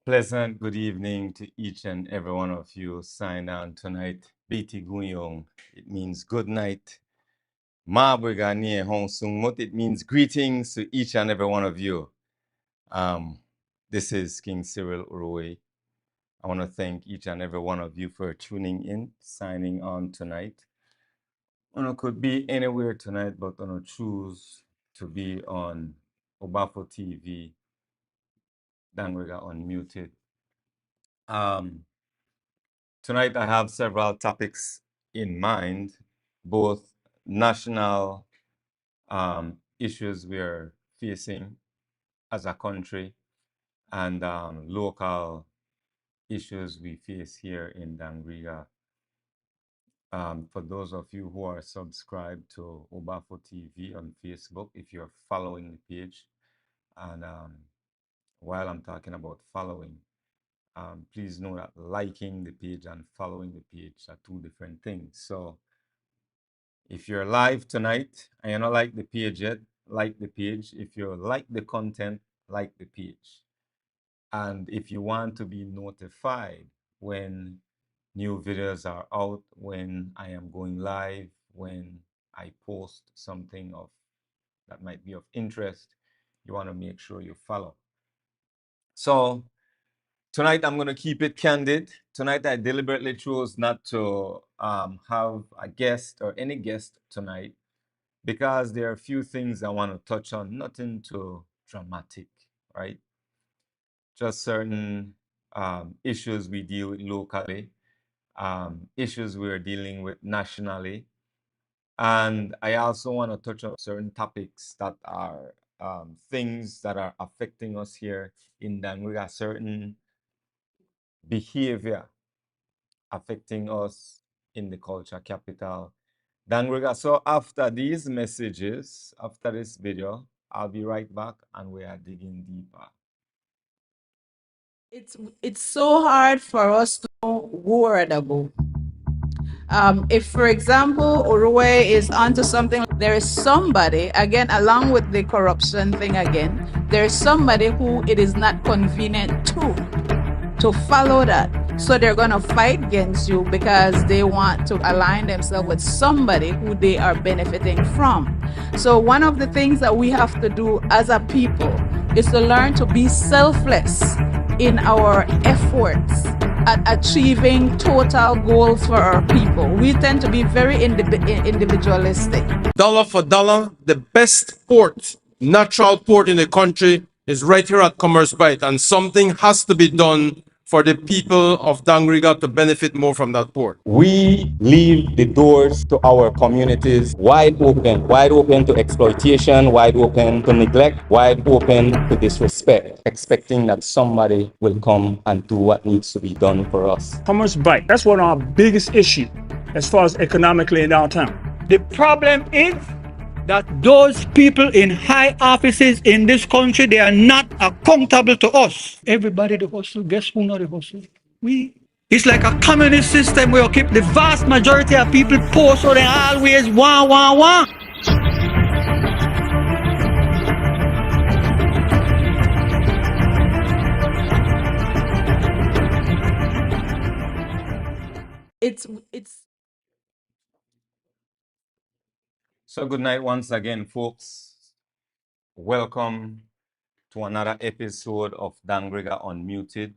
Pleasant good evening to each and every one of you signed on tonight. Biti Guyong, it means good night. Mabweganie Hong Sungmut, it means greetings to each and every one of you. This is King Cyril Uruwei. I want to thank each and every one of you for tuning in, signing on tonight. Could be anywhere tonight, but choose to be on UBAFUtv, Dangriga Unmuted. Tonight I have several topics in mind, both national issues we're facing as a country and local issues we face here in Dangriga. For those of you who are subscribed to UBAFUtv on Facebook, if you're following the page, and while I'm talking about following, please know that liking the page and following the page are two different things. So if you're live tonight and you don't like the page yet, like the page. If you like the content, like the page. And if you want to be notified when new videos are out, when I am going live, when I post something that might be of interest, you want to make sure you follow. So tonight I'm going to keep it candid. Tonight I deliberately chose not to have a guest or any guest tonight, because there are a few things I want to touch on, nothing too dramatic, right? Just certain issues we deal with locally, issues we're dealing with nationally. And I also want to touch on certain topics that are things that are affecting us here in Dangriga, certain behavior affecting us in the culture capital, Dangriga. So after these messages, after this video, I'll be right back and we are digging deeper. It's so hard for us to know where to go. If, for example, Uruwei is onto something, there is somebody, again, along with the corruption thing again, there is somebody who it is not convenient to follow that. So they're going to fight against you because they want to align themselves with somebody who they are benefiting from. So one of the things that we have to do as a people is to learn to be selfless in our efforts at achieving total goals for our people. We tend to be very individualistic. Dollar for dollar, the best port, natural port in the country is right here at Commerce Bight, and something has to be done for the people of Dangriga to benefit more from that port. We leave the doors to our communities wide open to exploitation, wide open to neglect, wide open to disrespect, expecting that somebody will come and do what needs to be done for us. Commerce Bight, that's one of our biggest issues as far as economically in downtown. The problem is that those people in high offices in this country, they are not accountable to us. Everybody the hustle, guess who not the hustle? We. It's like a communist system where you keep the vast majority of people poor, so they always want. It's So good night once again, folks. Welcome to another episode of Dangriga Unmuted,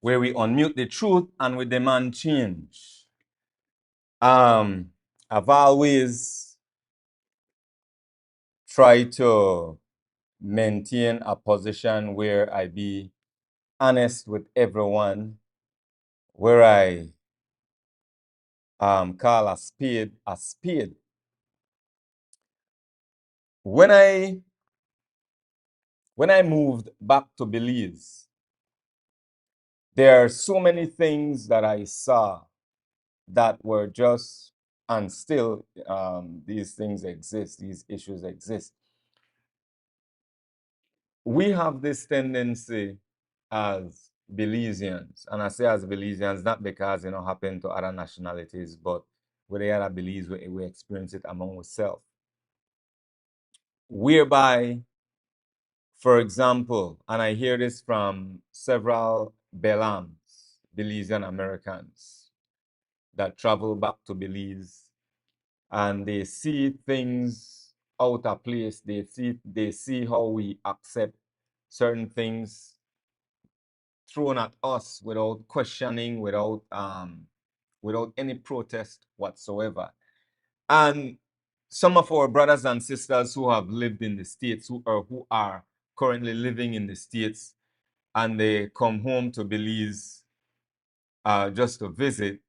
where we unmute the truth and we demand change. I've always tried to maintain a position where I be honest with everyone, where I call a spade a spade. When I moved back to Belize, there are so many things that I saw that were just, and still these things exist, these issues exist. We have this tendency as Belizeans, and I say as Belizeans not because it happen to other nationalities, but with the other Belize, we experience it among ourselves, whereby For example, and I hear this from several Belams, Belizean Americans that travel back to Belize, and they see things out of place. They see how we accept certain things thrown at us without questioning, without any protest whatsoever. And some of our brothers and sisters who have lived in the States, who are currently living in the States, and they come home to Belize just to visit,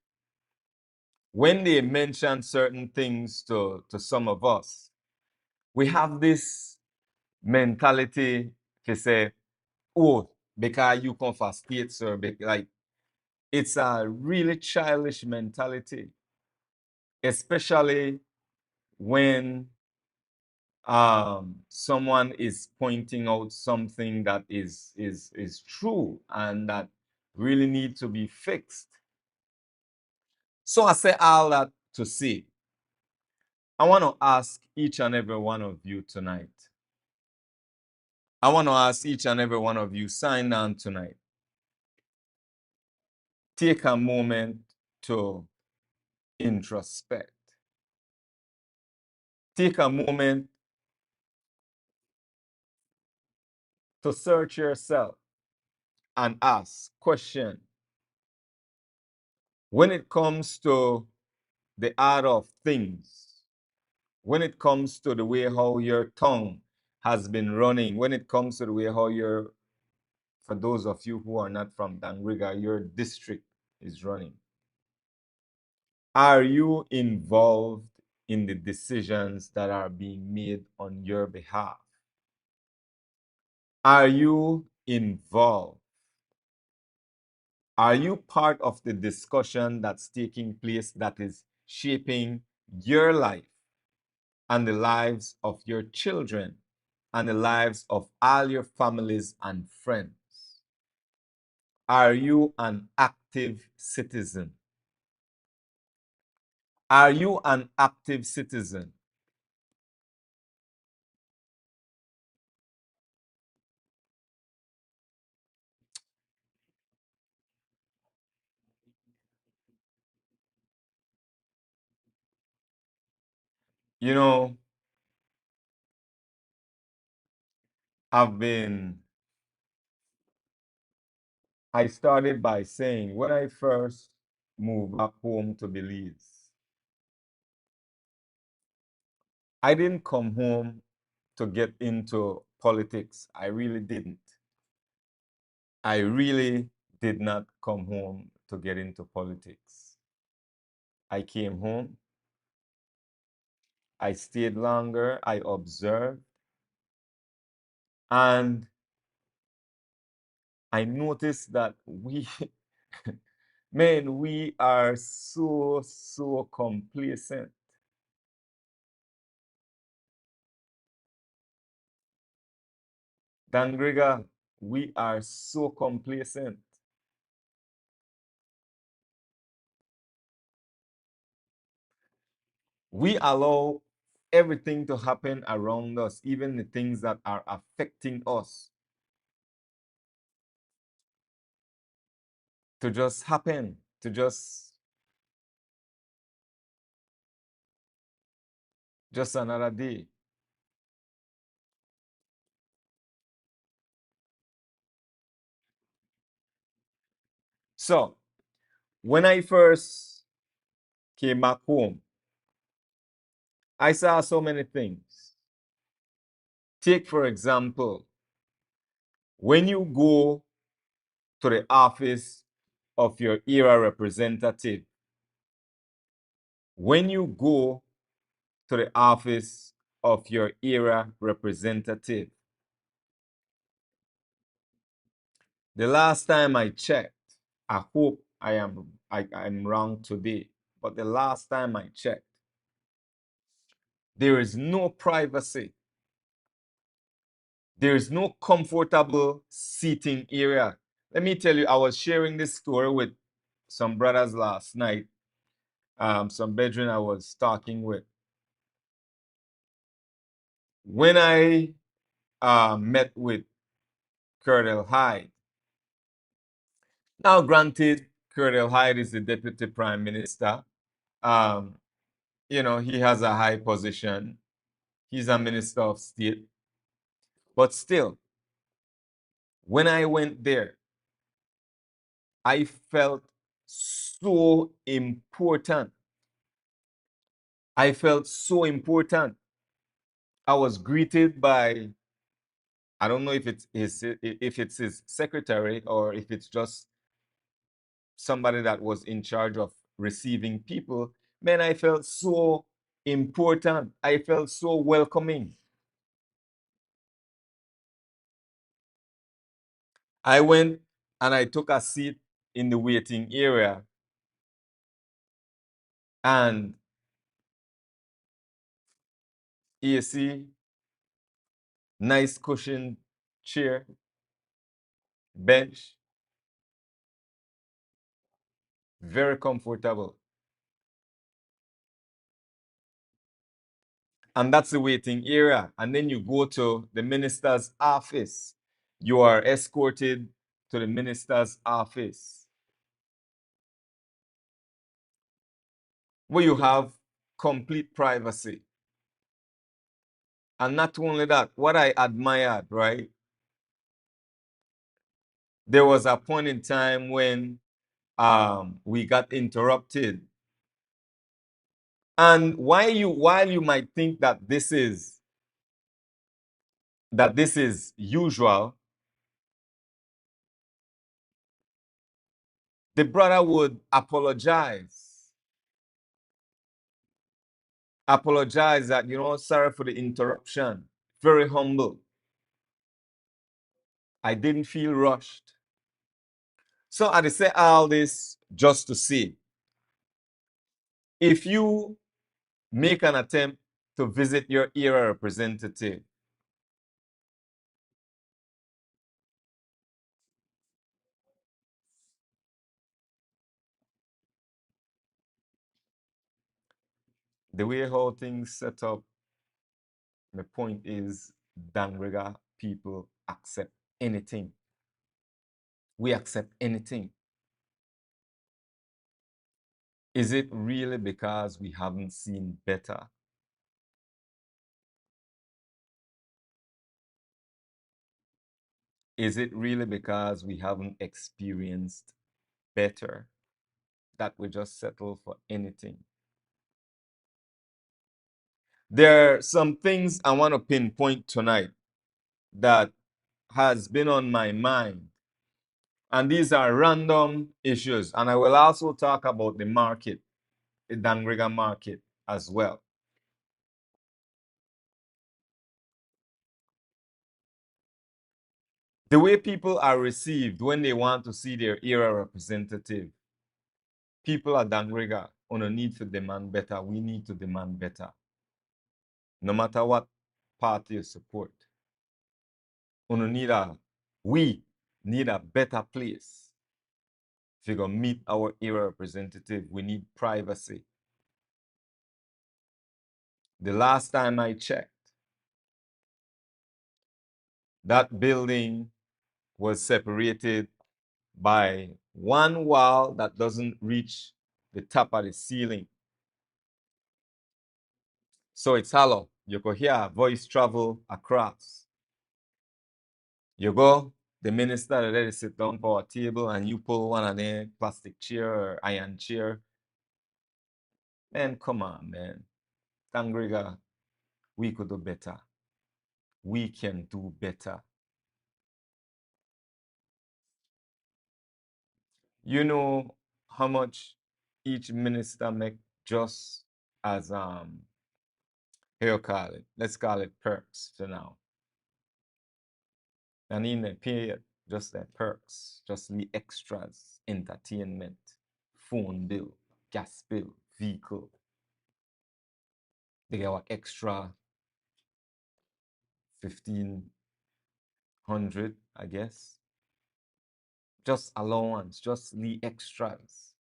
when they mention certain things to some of us, we have this mentality to say, oh, because you come from States, or like, it's a really childish mentality, especially when someone is pointing out something that is true and that really need to be fixed. So I say all that to say, I want to ask each and every one of you tonight. I want to ask each and every one of you, sign on tonight. Take a moment to introspect. Take a moment to search yourself and ask question. When it comes to the art of things, when it comes to the way how your tongue has been running, when it comes to the way how for those of you who are not from Dangriga, your district is running. Are you involved in the decisions that are being made on your behalf? Are you involved? Are you part of the discussion that's taking place that is shaping your life and the lives of your children and the lives of all your families and friends? Are you an active citizen? Are you an active citizen? You know, I started by saying when I first moved back home to Belize, I didn't come home to get into politics. I really didn't. I really did not come home to get into politics. I came home, I stayed longer, I observed, and I noticed that man, we are so complacent. Dangriga, we are so complacent. We allow everything to happen around us, even the things that are affecting us, to just happen, to just another day. So when I first came back home, I saw so many things. Take, for example, when you go to the office of your era representative, when you go to the office of your era representative, the last time I checked, I hope I'm wrong today, but the last time I checked, there is no privacy. There is no comfortable seating area. Let me tell you, I was sharing this story with some brothers last night, some brethren I was talking with. When I met with Colonel Hyde. Now, granted, Colonel Hyde is the Deputy Prime Minister. Um, he has a high position. He's a Minister of State. But still, when I went there, I felt so important. I felt so important. I was greeted by, I don't know if it's his secretary or if it's just somebody that was in charge of receiving people. Man, I felt so important. I felt so welcoming. I went and I took a seat in the waiting area, and AC, nice cushioned chair, bench, very comfortable. And that's the waiting area. And then you go to the minister's office. You are escorted to the minister's office, where you have complete privacy. And not only that, what I admired, right? There was a point in time when we got interrupted. And while you might think that this is usual, the brother would apologize that, sorry for the interruption. Very humble. I didn't feel rushed. So I say all this just to say, if you make an attempt to visit your area representative, the way how things set up, my point is Dangriga people accept anything. We accept anything. Is it really because we haven't seen better? Is it really because we haven't experienced better that we just settle for anything? There are some things I want to pinpoint tonight that has been on my mind. And these are random issues. And I will also talk about the market, the Dangriga market as well. The way people are received when they want to see their area representative. People at Dangriga on a need to demand better. We need to demand better. No matter what party you support. We need a better place. If you're going to meet our area representative, we need privacy. The last time I checked, that building was separated by one wall that doesn't reach the top of the ceiling. So it's hollow. You could hear voice travel across. You go, the minister let it sit down for a table and you pull one of their plastic chair or iron chair. Man, come on, man. Dangriga, we could do better. We can do better. You know how much each minister make just as how you call it? Let's call it perks for now. And in the pay just the perks, just the extras, entertainment, phone bill, gas bill, vehicle. They get what extra 1,500, I guess. Just allowance, just the extras.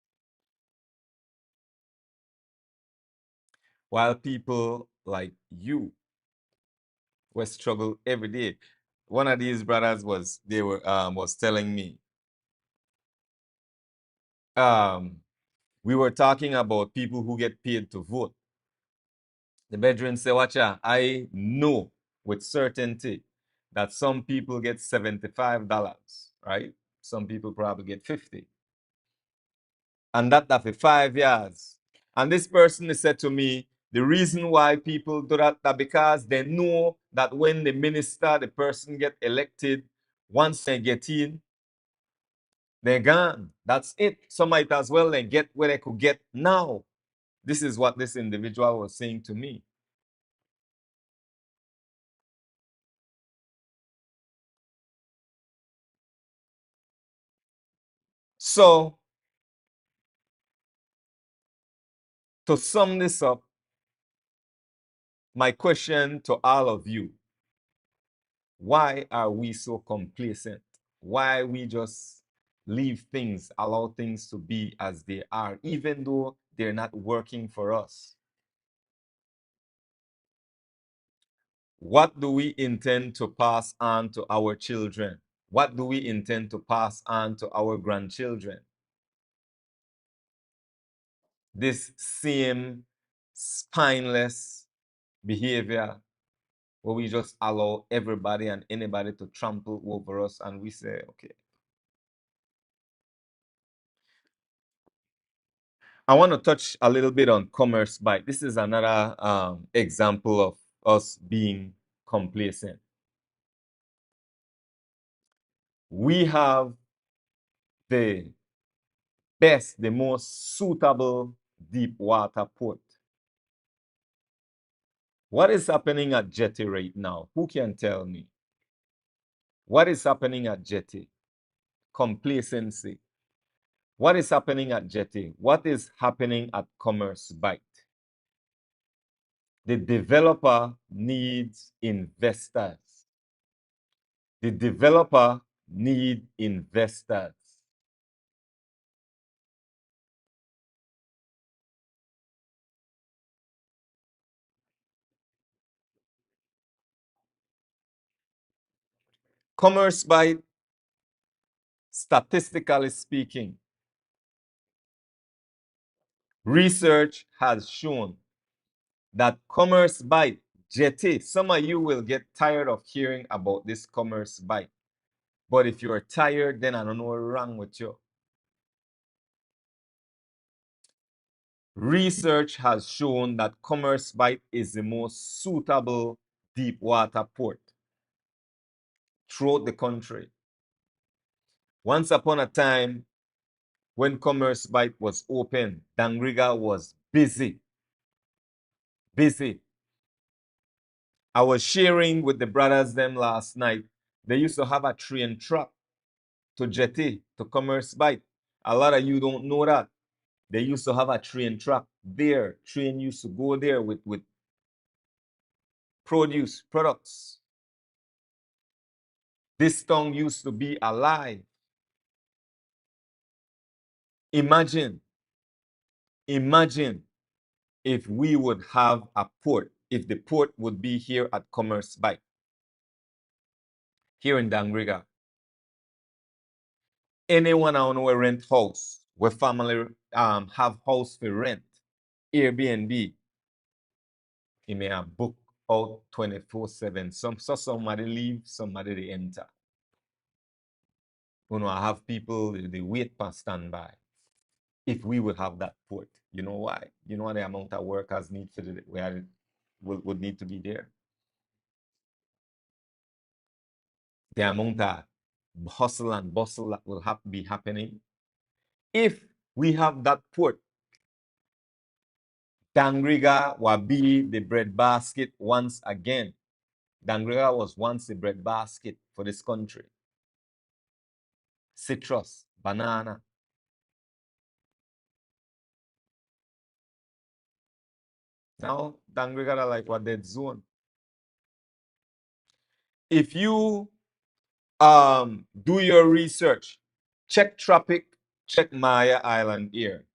While people like you We struggle every day. One of these brothers was telling me, we were talking about people who get paid to vote. The brethren say, watcha, I know with certainty that some people get $75, right? Some people probably get 50. And that for 5 years. And this person said to me, the reason why people do that because they know that when the minister, the person get elected, once they get in, they're gone. That's it. So might as well they get where they could get now. This is what this individual was saying to me. So, to sum this up, my question to all of you, why are we so complacent? Why we just leave things, allow things to be as they are, even though they're not working for us? What do we intend to pass on to our children? What do we intend to pass on to our grandchildren? This same spineless behavior where we just allow everybody and anybody to trample over us and we say, okay. I want to touch a little bit on Commerce Bight. This is another example of us being complacent. We have the best, the most suitable deep water port. What is happening at Jetty right now? Who can tell me? What is happening at Jetty? Complacency. What is happening at Jetty? What is happening at Commerce Bight? The developer needs investors. The developer needs investors. Commerce Bight, statistically speaking, research has shown that Commerce Bight, Jetty, some of you will get tired of hearing about this Commerce Bight. But if you're tired, then I don't know what's wrong with you. Research has shown that Commerce Bight is the most suitable deep water port throughout the country. Once upon a time, when Commerce Bight was open, Dangriga was busy. Busy. I was sharing with the brothers them last night. They used to have a train track to Jetty, to Commerce Bight. A lot of you don't know that. They used to have a train track there. Train used to go there with produce, products. This town used to be alive. Imagine if we would have a port, if the port would be here at Commerce Bight, here in Dangriga. Anyone I know rent house, where family have house for rent, Airbnb, you may have book out 24/7. So somebody leave, somebody they enter. You know, I have people they wait for standby. If we would have that port, you know why? You know what the amount of workers need for the where would need to be there. The amount of hustle and bustle that will have be happening. If we have that port, Dangriga will be the breadbasket once again. Dangriga was once the breadbasket for this country. Citrus, banana. Now, Dangriga are like what dead zone. If you do your research, check traffic, check Maya Island here.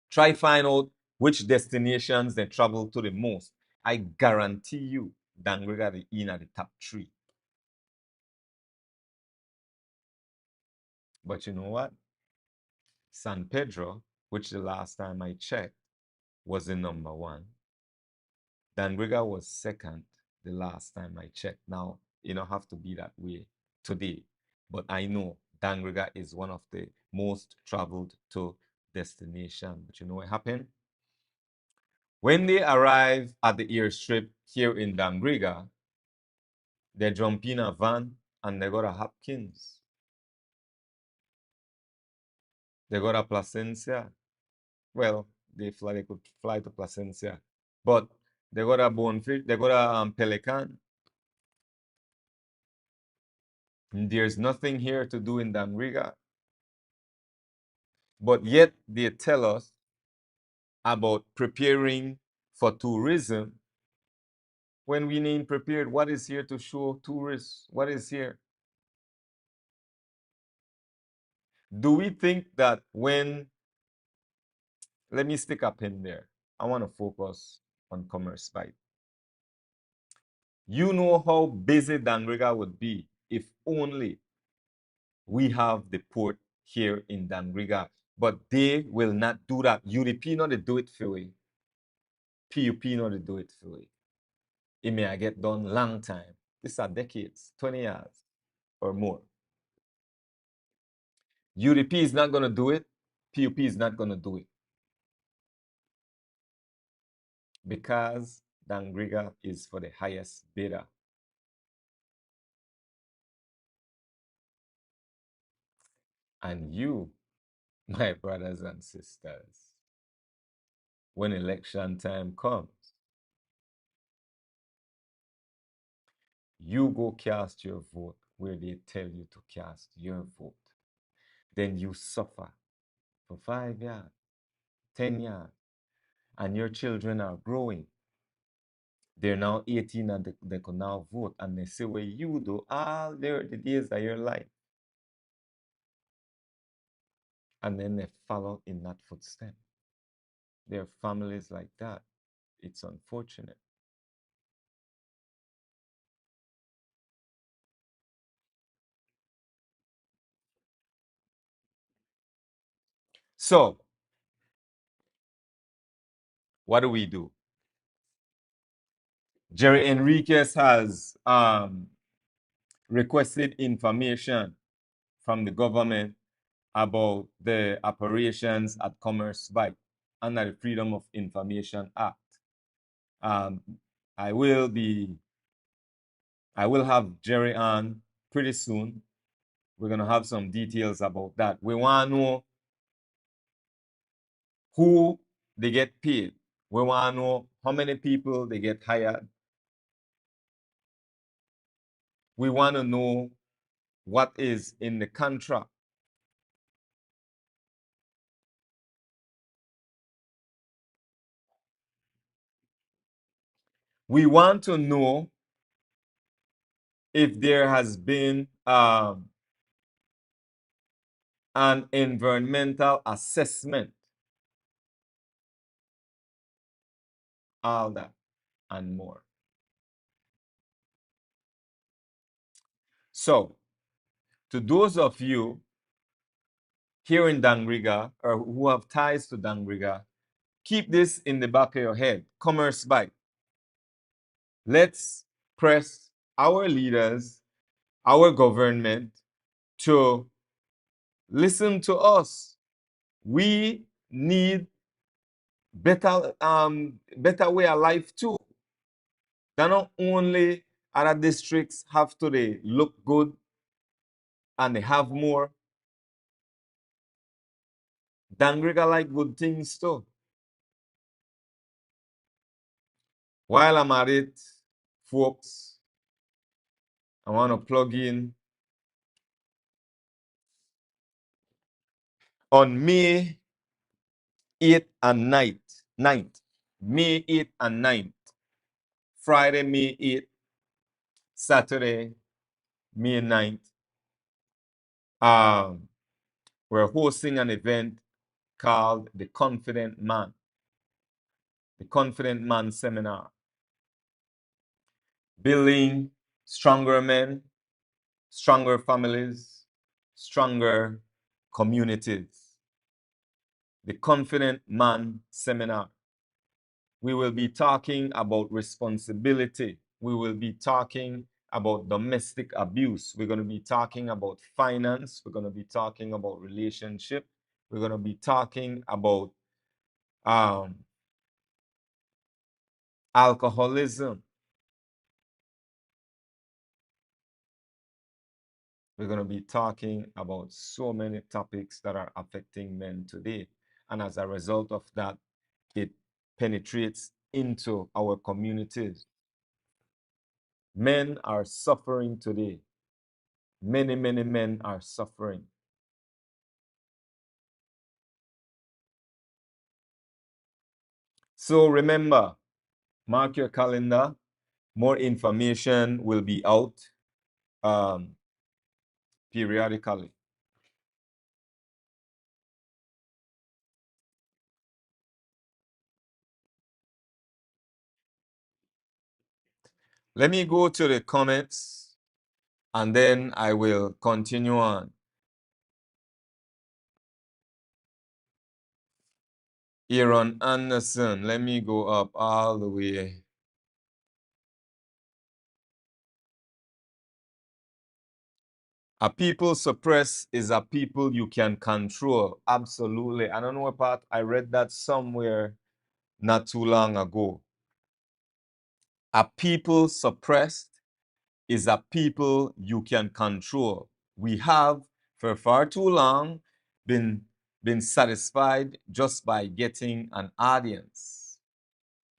Try find out which destinations they travel to the most. I guarantee you, Dangriga in at the top 3. But you know what? San Pedro, which the last time I checked was the number 1. Dangriga was 2nd the last time I checked. Now, you don't have to be that way today, but I know Dangriga is one of the most traveled to destination. But you know what happened? When they arrive at the airstrip here in Dangriga, they jump in a van and they go to Hopkins. They go to Placencia. Well, they could fly to Placencia, but they go to Bonefish, they go to Pelican. There's nothing here to do in Dangriga. But yet they tell us about preparing for tourism when we ain't prepared. What is here to show tourists? What is here? Do we think that when, let me stick a pin there. I want to focus on Commerce Bight. You know how busy Dangriga would be if only we have the port here in Dangriga. But they will not do that. UDP not to do it for we. PUP not to do it for we. It may get done long time. These are decades, 20 years or more. UDP is not going to do it. PUP is not going to do it. Because Dangriga is for the highest bidder. And you, my brothers and sisters, when election time comes, you go cast your vote where they tell you to cast your vote. Then you suffer for 5 years, 10 years, and your children are growing. They're now 18 and they can now vote. And they say, well, you do all the days of your life. And then they follow in that footstep. There are families like that. It's unfortunate. So, what do? Jerry Enriquez has requested information from the government about the operations at Commerce Bight under the Freedom of Information Act. I will have Jerry on pretty soon. We're going to have some details about that. We want to know who they get paid. We want to know how many people they get hired. We want to know what is in the contract. We want to know if there has been an environmental assessment, all that and more. So, to those of you here in Dangriga or who have ties to Dangriga, keep this in the back of your head. Commerce Bight. Let's press our leaders, our government to listen to us. We need better way of life too. That not only other districts have to they look good and they have more. Dangriga like good things too. While I'm at it, folks, I want to plug in on May 8th and 9th. May 8th and 9th. Friday, May 8th. Saturday, May 9th. We're hosting an event called The Confident Man. The Confident Man Seminar. building stronger men, stronger families, stronger communities. The Confident Man Seminar. We will be talking about responsibility. We will be talking about domestic abuse. We're going to be talking about finance. We're going to be talking about relationship. We're going to be talking about alcoholism. We're going to be talking about so many topics that are affecting men today. And as a result of that, it penetrates into our communities. Men are suffering today. Many, many men are suffering. So remember, mark your calendar. More information will be out periodically. Let me go to the comments and then I will continue on. Aaron Anderson, let me go up all the way. A people suppressed is a people you can control. Absolutely. I don't know what part. I read that somewhere not too long ago. A people suppressed is a people you can control. We have, for far too long, been satisfied just by getting an audience.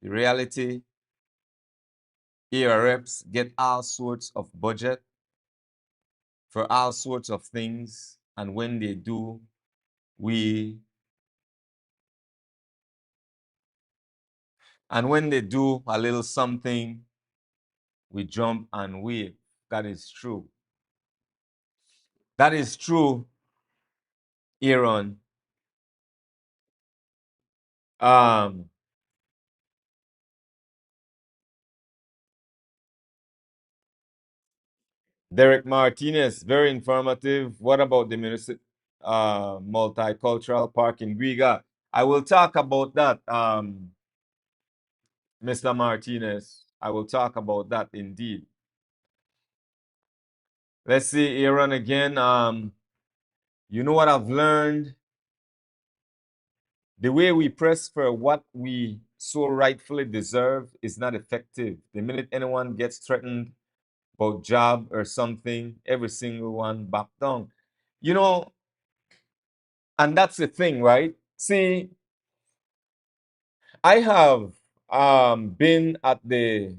The reality, ARFs get all sorts of budget for all sorts of things, and when they do, when they do a little something, we jump and wave. That is true. That is true, Aaron. Derek Martinez, very informative. What about the multicultural park in Dangriga? I will talk about that, Mr. Martinez. I will talk about that indeed. Let's see, Aaron again. You know what I've learned? The way we press for what we so rightfully deserve is not effective. The minute anyone gets threatened about job or something, every single one back down. You know, and that's the thing, right? See, I have been at the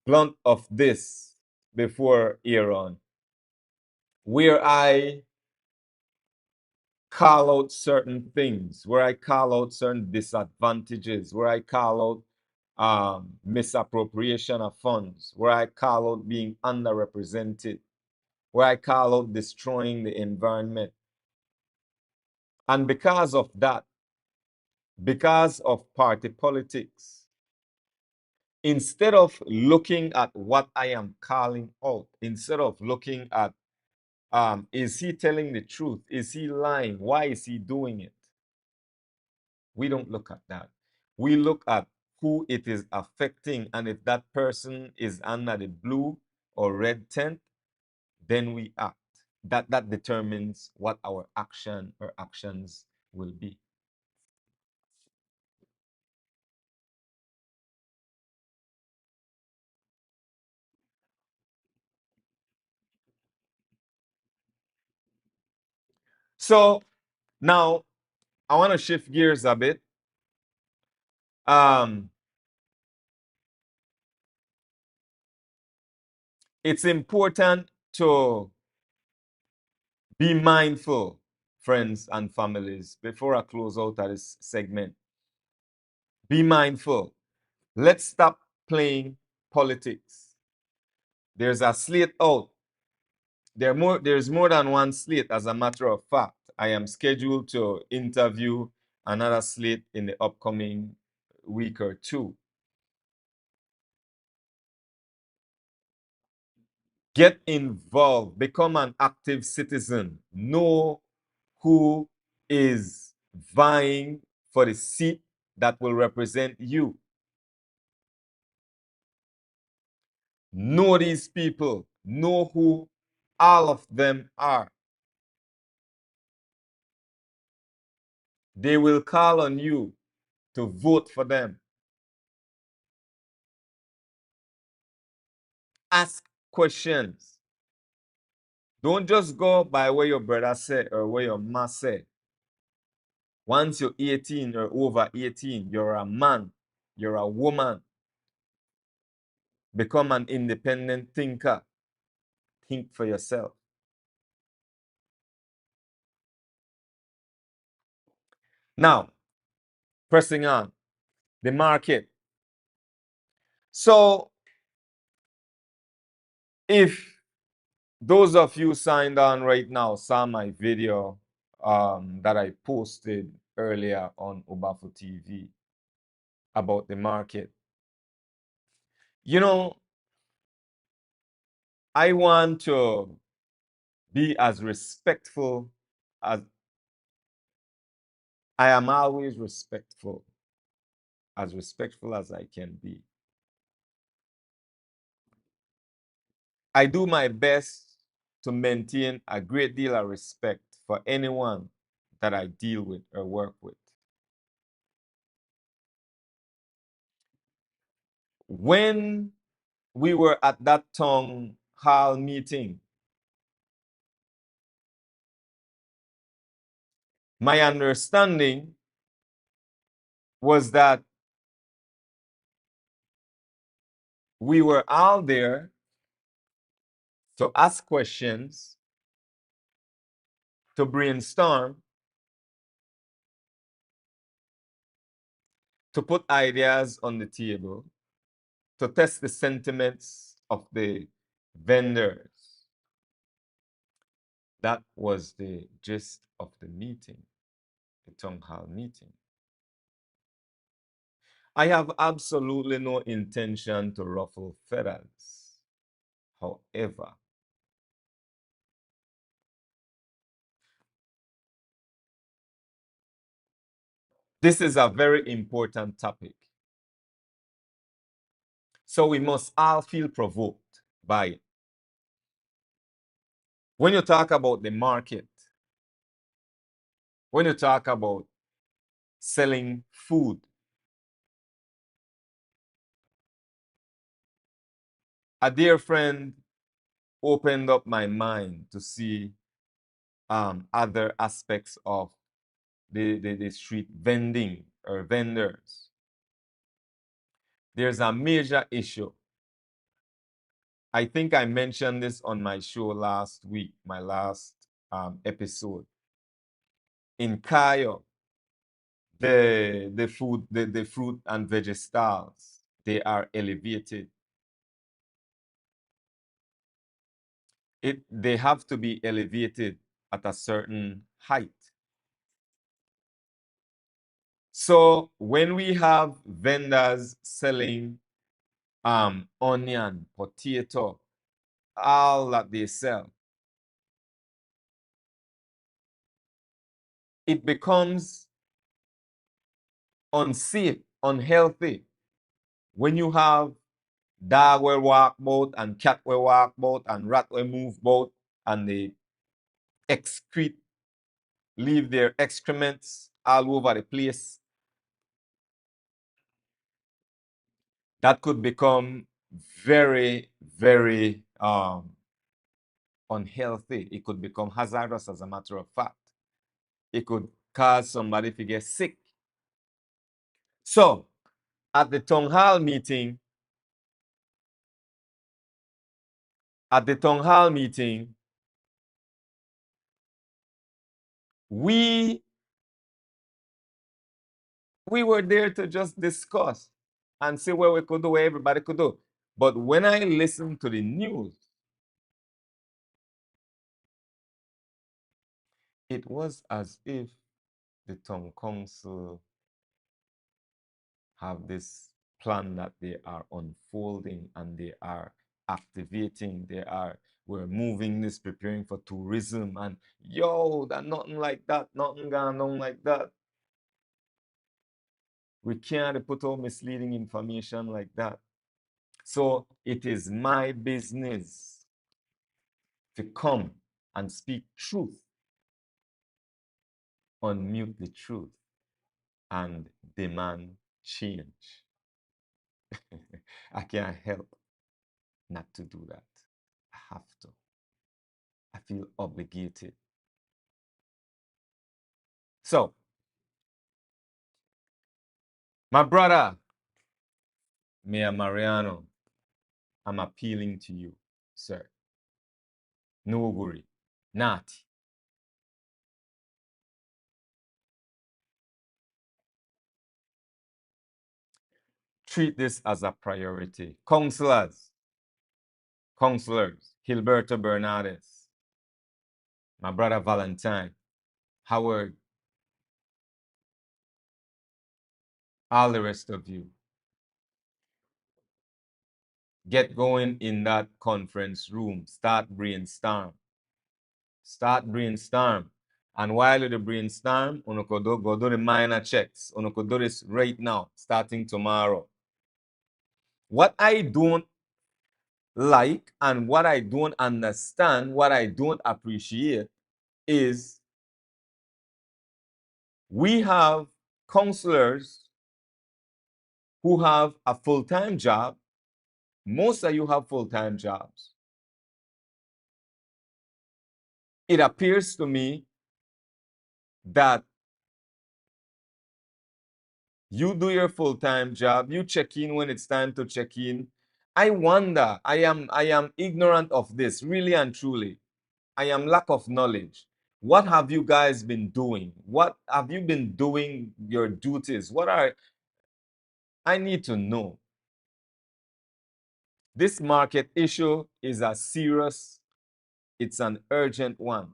blunt of this before, Aaron, where I call out certain things, where I call out certain disadvantages, where I call out misappropriation of funds, where I call out being underrepresented, where I call out destroying the environment. And because of that, because of party politics, instead of looking at what I am calling out, instead of looking at, is he telling the truth? Is he lying? Why is he doing it? We don't look at that. We look at who it is affecting, and if that person is under the blue or red tent, then we act. That determines what our action or actions will be. So now I want to shift gears a bit. It's important to be mindful, friends and families, before I close out of this segment. Be mindful. Let's stop playing politics. There's a slate out. There's more than one slate, as a matter of fact. I am scheduled to interview another slate in the upcoming week or two. Get involved, become an active citizen. Know who is vying for the seat that will represent you. Know these people. Know who all of them are. They will call on you to vote for them. Ask questions. Don't just go by what your brother said or what your ma said. Once you're 18 or over 18, you're a man, you're a woman. Become an independent thinker. Think for yourself. Now, pressing on, the market. So, if those of you signed on right now saw my video that I posted earlier on UBAFUtv about the market, you know, I want to be as respectful as I am always respectful as I can be. I do my best to maintain a great deal of respect for anyone that I deal with or work with. When we were at that town hall meeting, my understanding was that we were all there to ask questions, to brainstorm, to put ideas on the table, to test the sentiments of the vendors. That was the gist of the meeting, the town hall meeting. I have absolutely no intention to ruffle feathers. However, this is a very important topic. So we must all feel provoked by it. When you talk about the market, when you talk about selling food, a dear friend opened up my mind to see other aspects of the street vending or vendors. There's a major issue. I think I mentioned this on my show last week, my last episode. In Cayo, the fruit and veggie stalls, they are elevated. They have to be elevated at a certain height. So when we have vendors selling onion, potato, all that they sell, it becomes unsafe, unhealthy. When you have dog will walk boat and cat will walk boat and rat will move boat and they excrete, leave their excrements all over the place, that could become very, very unhealthy. It could become hazardous, as a matter of fact. It could cause somebody to get sick. So, at the town hall meeting, we were there to just discuss and see what we could do, what everybody could do. But when I listened to the news, it was as if the town council have this plan that they are unfolding and they are activating. We're moving this, preparing for tourism, and yo, that nothing like that, nothing going on like that. We can't put out misleading information like that. So it is my business to come and speak truth, unmute the truth, and demand change. I can't help not to do that. I have to. I feel obligated. So, my brother, Mayor Mariano, I'm appealing to you, sir. No worry, not. Treat this as a priority. Councillors, Gilberto Bernardes, my brother Valentine, Howard, all the rest of you, get going in that conference room. Start brainstorm. Start brainstorm. And while you brainstorm, you go do the minor checks. You could do this right now, starting tomorrow. What I don't like and what I don't understand, what I don't appreciate is we have counselors who have a full-time job. Most of you have full-time jobs. It appears to me that you do your full-time job, you check in when it's time to check in. I wonder, I am ignorant of this, really and truly. I am lack of knowledge. What have you guys been doing? What have you been doing your duties? I need to know. This market issue is a serious, it's an urgent one.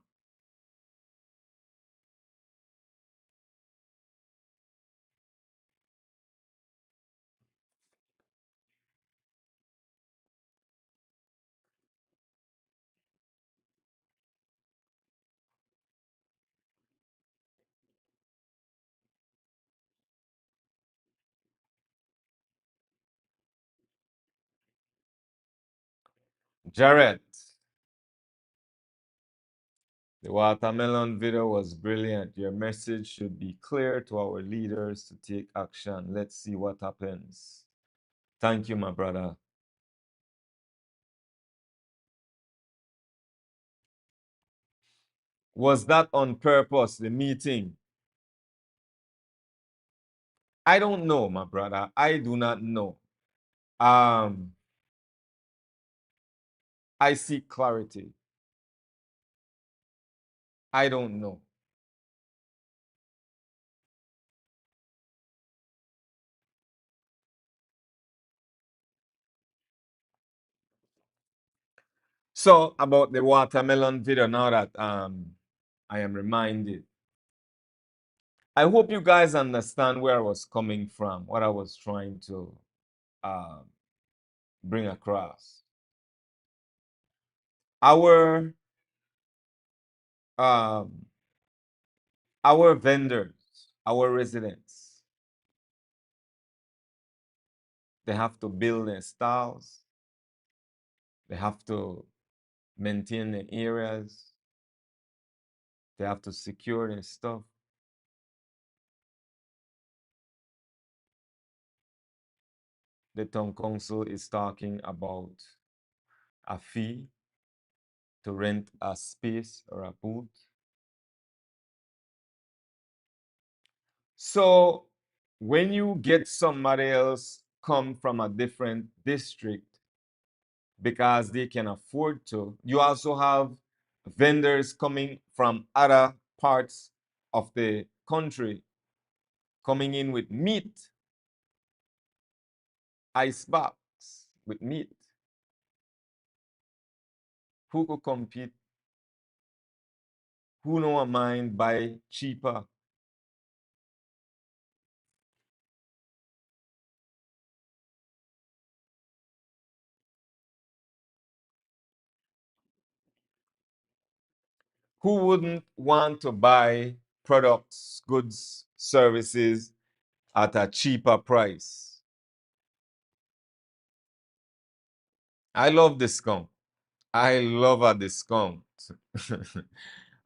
Jared, the watermelon video was brilliant. Your message should be clear to our leaders to take action. Let's see what happens. Thank you, my brother. Was that on purpose, the meeting? I don't know, my brother. I do not know. I seek clarity. I don't know. So about the watermelon video, now that I am reminded. I hope you guys understand where I was coming from, what I was trying to bring across. Our vendors, our residents, they have to build their stalls. They have to maintain their areas. They have to secure their stuff. The town council is talking about a fee to rent a space or a booth. So when you get somebody else come from a different district because they can afford to, you also have vendors coming from other parts of the country coming in with meat, ice box with meat. Who could compete? Who know a mind buy cheaper? Who wouldn't want to buy products, goods, services at a cheaper price? I love discount. I love a discount.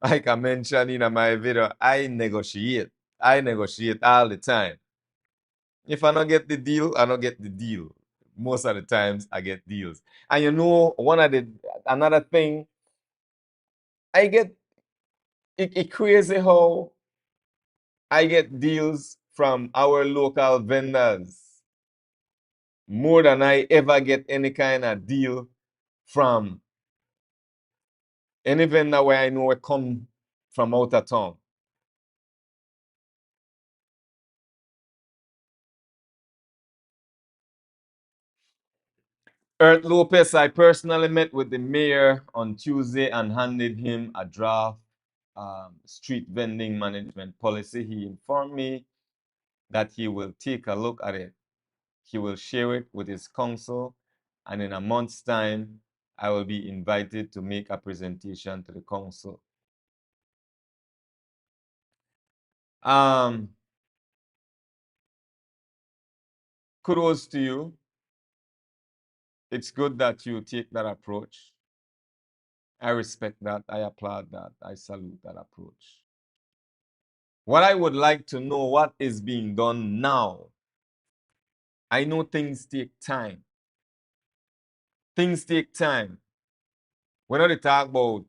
Like I mentioned in my video, I negotiate. I negotiate all the time. If I don't get the deal, I don't get the deal. Most of the times I get deals. And you know, another thing, I get it crazy how I get deals from our local vendors more than I ever get any kind of deal from any vendor where I know it come from out of town. Earth Lopez, I personally met with the mayor on Tuesday and handed him a draft street vending management policy. He informed me that he will take a look at it. He will share it with his council, and in a month's time, I will be invited to make a presentation to the council. Kudos to you. It's good that you take that approach. I respect that. I applaud that. I salute that approach. What I would like to know, what is being done now? I know things take time. Things take time. We're not talking about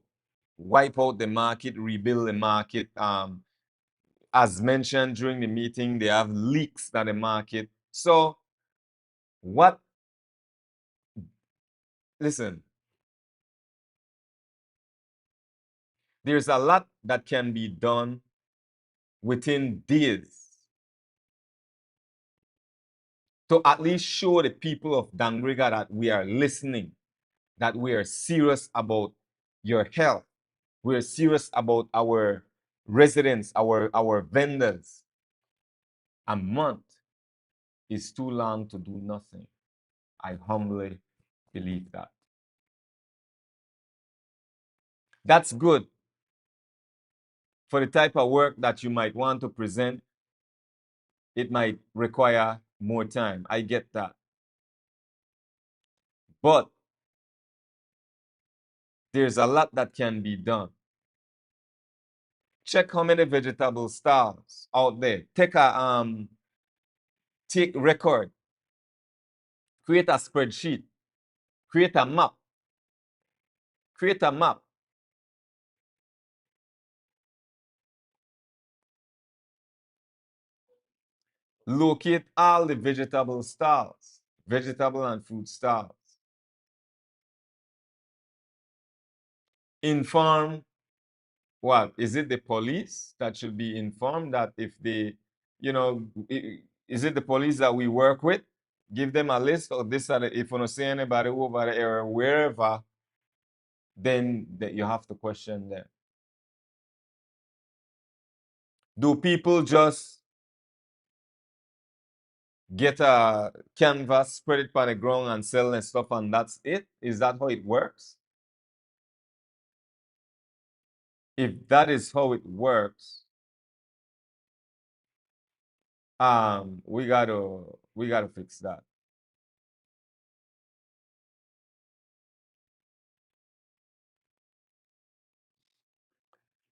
wipe out the market, rebuild the market. As mentioned during the meeting, they have leaks in the market. So listen, there's a lot that can be done within days to at least show the people of Dangriga that we are listening, that we are serious about your health. We're serious about our residents, our vendors. A month is too long to do nothing. I humbly believe that. That's good for the type of work that you might want to present. It might require more time. I get that. But there's a lot that can be done. Check how many vegetable stalls out there. Take record, create a spreadsheet, create a map. Create a map. Locate all the vegetable stalls, vegetable and fruit stalls. Inform what? Is it the police that should be informed that if they, is it the police that we work with? Give them a list of this, if you don't see anybody over there or wherever, then you have to question them. Do people just get a canvas, spread it on the ground and sell and stuff and that's it? Is that how it works? If that is how it works, we gotta fix that.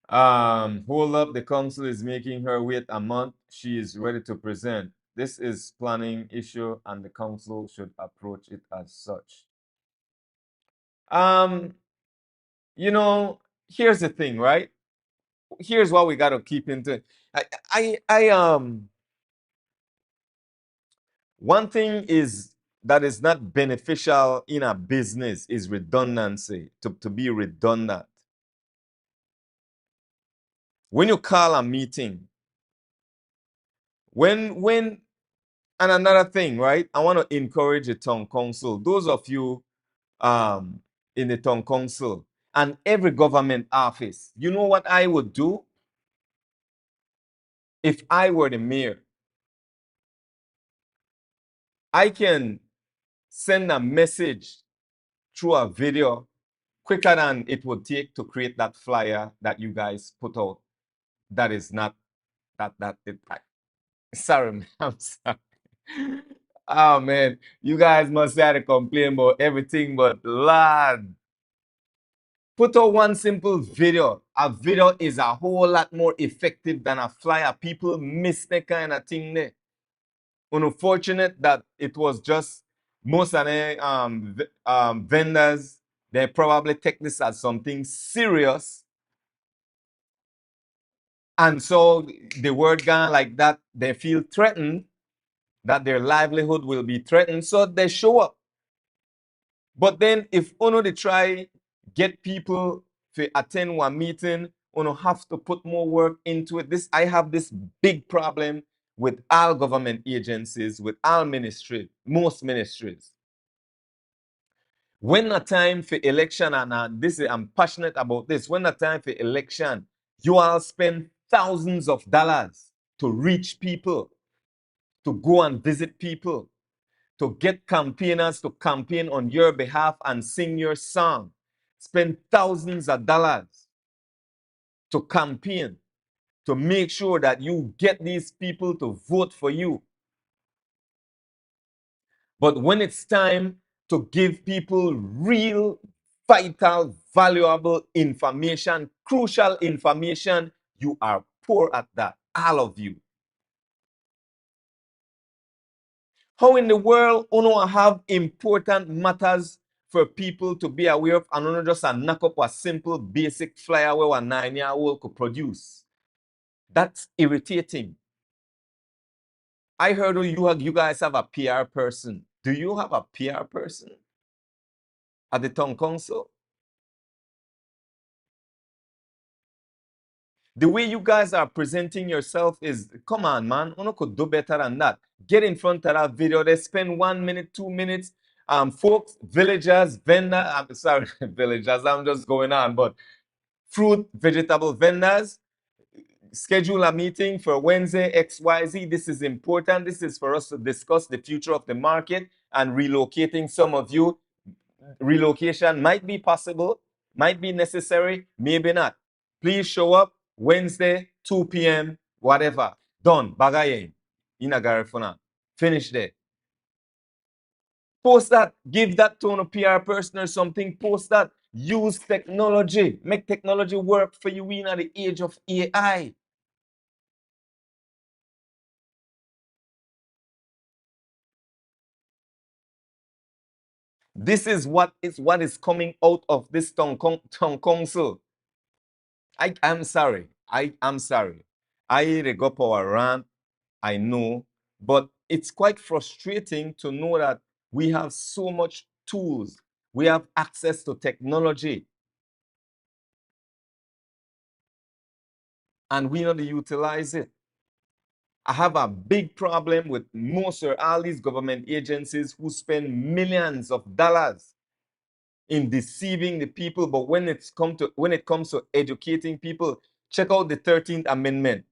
Hold up, the council is making her wait a month. She is ready to present. This is planning issue and the council should approach it as such. Here's the thing, right? Here's what we gotta keep into. One thing is that is not beneficial in a business is redundancy, to be redundant. When you call a meeting, and another thing, right? I want to encourage the town council, those of you in the town council and every government office, you know what I would do if I were the mayor? I can send a message through a video quicker than it would take to create that flyer that you guys put out. That is not sorry, man, I'm sorry. Oh man, you guys must have to complain about everything, but lad, put out one simple video. A video is a whole lot more effective than a flyer. People miss that kind of thing there. Unfortunate that it was just most of the vendors, they probably take this as something serious. And so the word gone like that, they feel threatened, that their livelihood will be threatened. So they show up. But then if uno they try get people to attend one meeting, uno have to put more work into it. I have this big problem with all government agencies, with all ministries, most ministries. When the time for election, and I'm passionate about this, when the time for election, you all spend thousands of dollars to reach people, to go and visit people, to get campaigners to campaign on your behalf and sing your song. Spend thousands of dollars to campaign, to make sure that you get these people to vote for you. But when it's time to give people real, vital, valuable information, crucial information, you are poor at that, all of you. How in the world uno have important matters for people to be aware of and uno just knock up a simple basic flyer where a 9-year-old could produce? That's irritating. I heard you guys have a PR person. Do you have a PR person at the town council? The way you guys are presenting yourself is, come on, man, uno could do better than that. Get in front of that video. They spend 1 minute, 2 minutes. Folks, villagers, vendors, I'm sorry, villagers, I'm just going on, but fruit, vegetable vendors, schedule a meeting for Wednesday, XYZ. This is important. This is for us to discuss the future of the market and relocating some of you. Relocation might be possible, might be necessary, maybe not. Please show up Wednesday, 2 p.m., whatever. Done. Bagayen. Inagarifuna. Finish there. Post that. Give that to a PR person or something. Post that. Use technology. Make technology work for you in the age of AI. This is what is coming out of this town council. I'm sorry. I'm sorry. I rig up our rant. I know, but it's quite frustrating to know that we have so much tools. We have access to technology, and we don't utilize it. I have a big problem with most or all these government agencies who spend millions of dollars in deceiving the people. But when it comes to educating people, check out the 13th Amendment,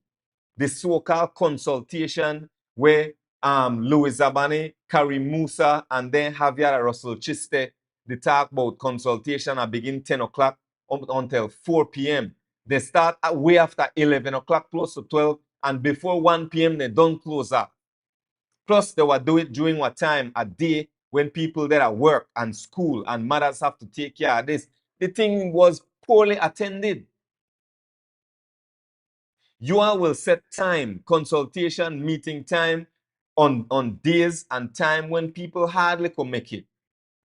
the so-called consultation where Louis Zabani, Karim Musa, and then Javier Russell Chiste, they talk about consultation at begin 10 o'clock until 4 p.m. They start way after 11 o'clock, close to 12, and before 1 p.m. they don't close up. Plus, they will do it during what time? A day when people there at work and school and mothers have to take care of this. The thing was poorly attended. You all will set time, consultation, meeting time on days and time when people hardly could make it.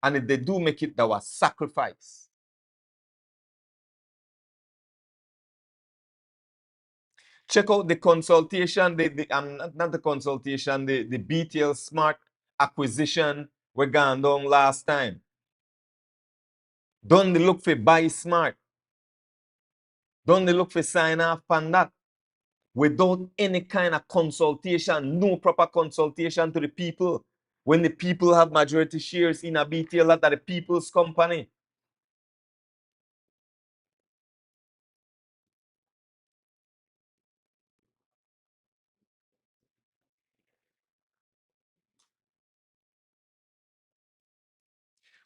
And if they do make it, there was sacrifice. Check out the consultation, not the consultation, the BTL Smart acquisition we gone down last time. Don't they look for buy smart? Don't they look for sign off on that? Without any kind of consultation, no proper consultation to the people. When the people have majority shares in a BTL, that are the people's company.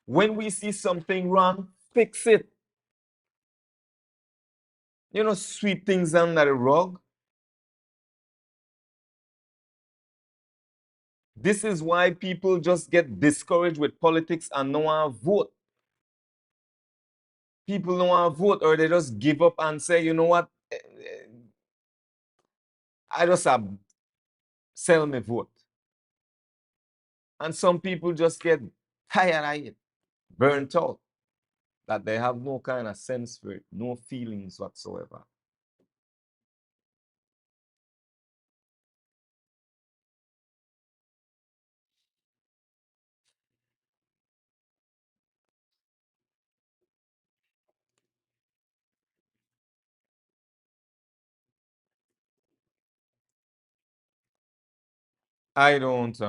When we see something wrong, fix it. sweep things under the rug. This is why people just get discouraged with politics and no one vote. People don't want to vote, or they just give up and say, you know what, I just have sell my vote. And some people just get tired of it, burnt out, that they have no kind of sense for it, no feelings whatsoever. I don't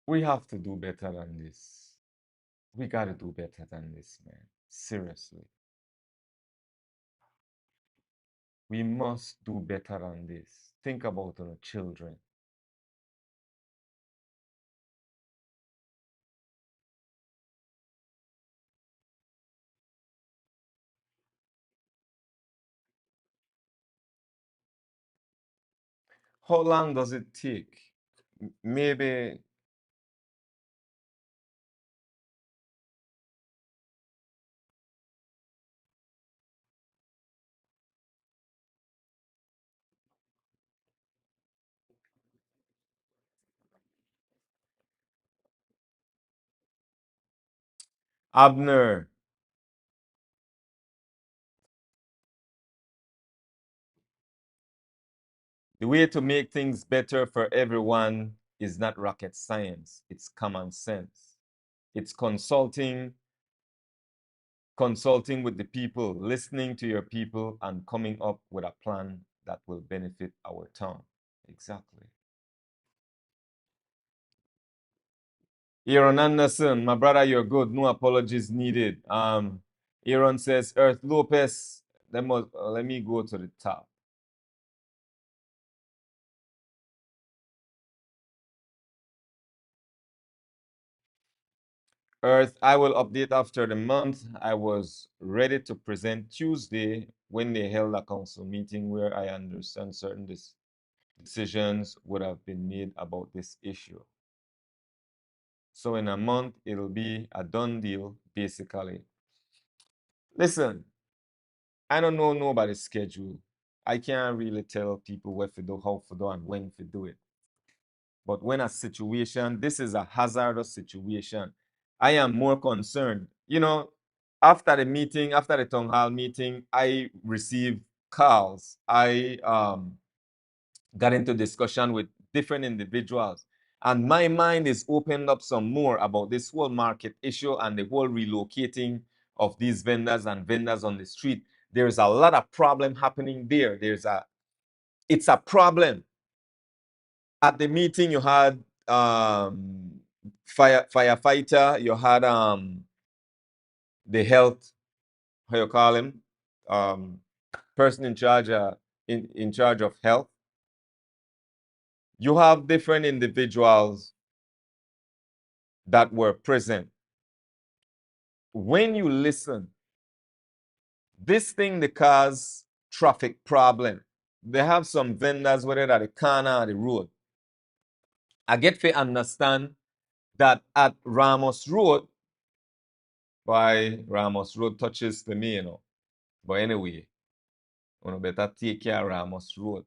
we have to do better than this. We got to do better than this, man. Seriously. We must do better than this. Think about our children. How long does it take? Maybe Abner, the way to make things better for everyone is not rocket science. It's common sense. It's consulting with the people, listening to your people, and coming up with a plan that will benefit our town. Exactly. Aaron Anderson, my brother, you're good. No apologies needed. Aaron says, Earth Lopez, let me go to the top. Earth, I will update after the month. I was ready to present Tuesday when they held a council meeting where I understand certain decisions would have been made about this issue. So in a month, it'll be a done deal, basically. Listen, I don't know nobody's schedule. I can't really tell people what to do, how to do, and when to do it. But when a situation, this is a hazardous situation, I am more concerned. After the meeting, after the town hall meeting, I received calls. I got into discussion with different individuals. And my mind is opened up some more about this whole market issue and the whole relocating of these vendors and vendors on the street. There's a lot of problem happening there. It's a problem. At the meeting, you had firefighter, you had the health, how you call him, person in charge in charge of health. You have different individuals that were present. When you listen, this thing they cause traffic problem. They have some vendors, whether at the corner or the road. I get to understand that at Ramos Road, by Ramos Road touches to me, But anyway, you better take care of Ramos Road.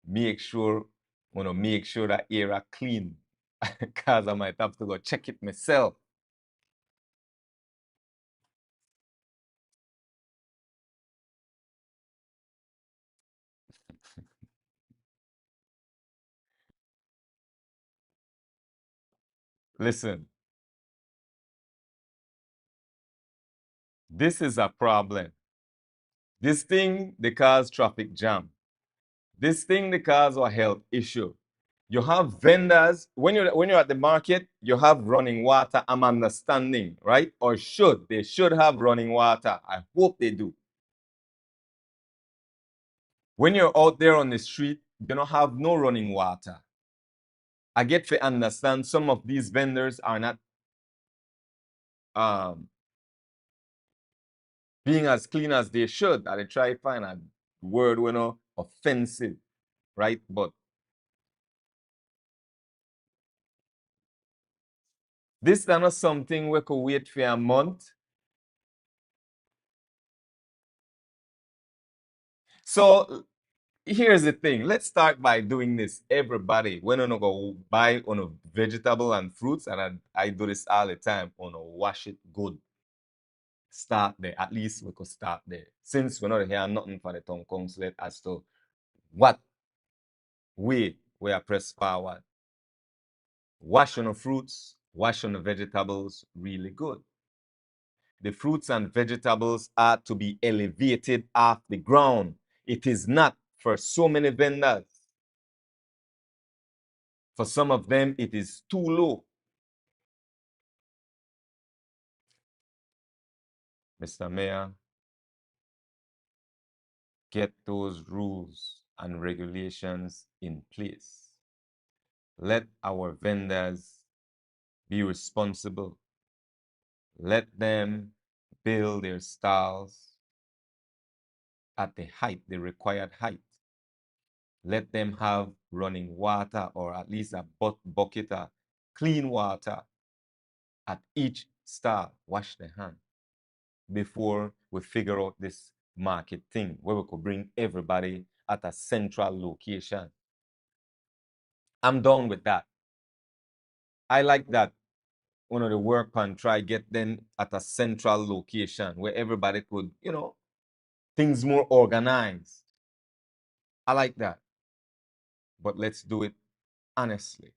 Make sure that area clean. Because I might have to go check it myself. Listen, this is a problem. This thing they cause traffic jam. This thing they cause a health issue. You have vendors, when you're at the market, you have running water, I'm understanding, right? Or they should have running water. I hope they do. When you're out there on the street, you don't have no running water. I get to understand some of these vendors are not being as clean as they should. I try to find a word, offensive, right? But this is not something we could wait for a month. So here's the thing. Let's start by doing this. Everybody, when you go buy on a vegetable and fruits, and I do this all the time, wash it good. Start there. At least we could start there. Since we're not hearing nothing for the town council as to what way we are pressed forward. Wash on the fruits, wash on the vegetables really good. The fruits and vegetables are to be elevated off the ground. It is not for so many vendors. For some of them, it is too low. Mr. Mayor, get those rules and regulations in place. Let our vendors be responsible. Let them build their stalls at the height, the required height. Let them have running water, or at least a bucket of clean water at each stall. Wash their hands before we figure out this market thing where we could bring everybody at a central location. I'm done with that. I like that. One of the work and try get them at a central location where everybody could, things more organized. I like that. But let's do it honestly.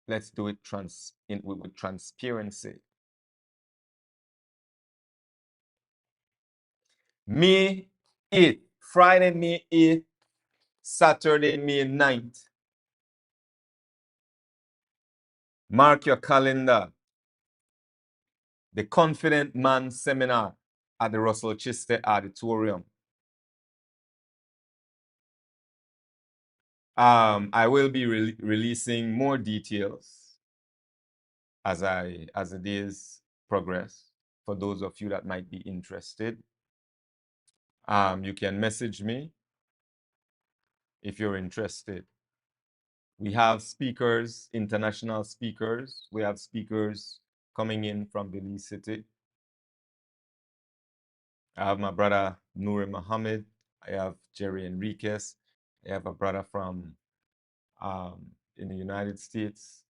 Let's do it with transparency. May 8th, Friday, May 8th, Saturday, May 9th. Mark your calendar. The Confident Man Seminar at the Russell Chiste Auditorium. I will be releasing more details as the days progress. For those of you that might be interested, you can message me if you're interested. We have speakers, international speakers. We have speakers coming in from Belize City. I have my brother Nouri Mohammed. I have Jerry Enriquez. I have a brother from in the United States.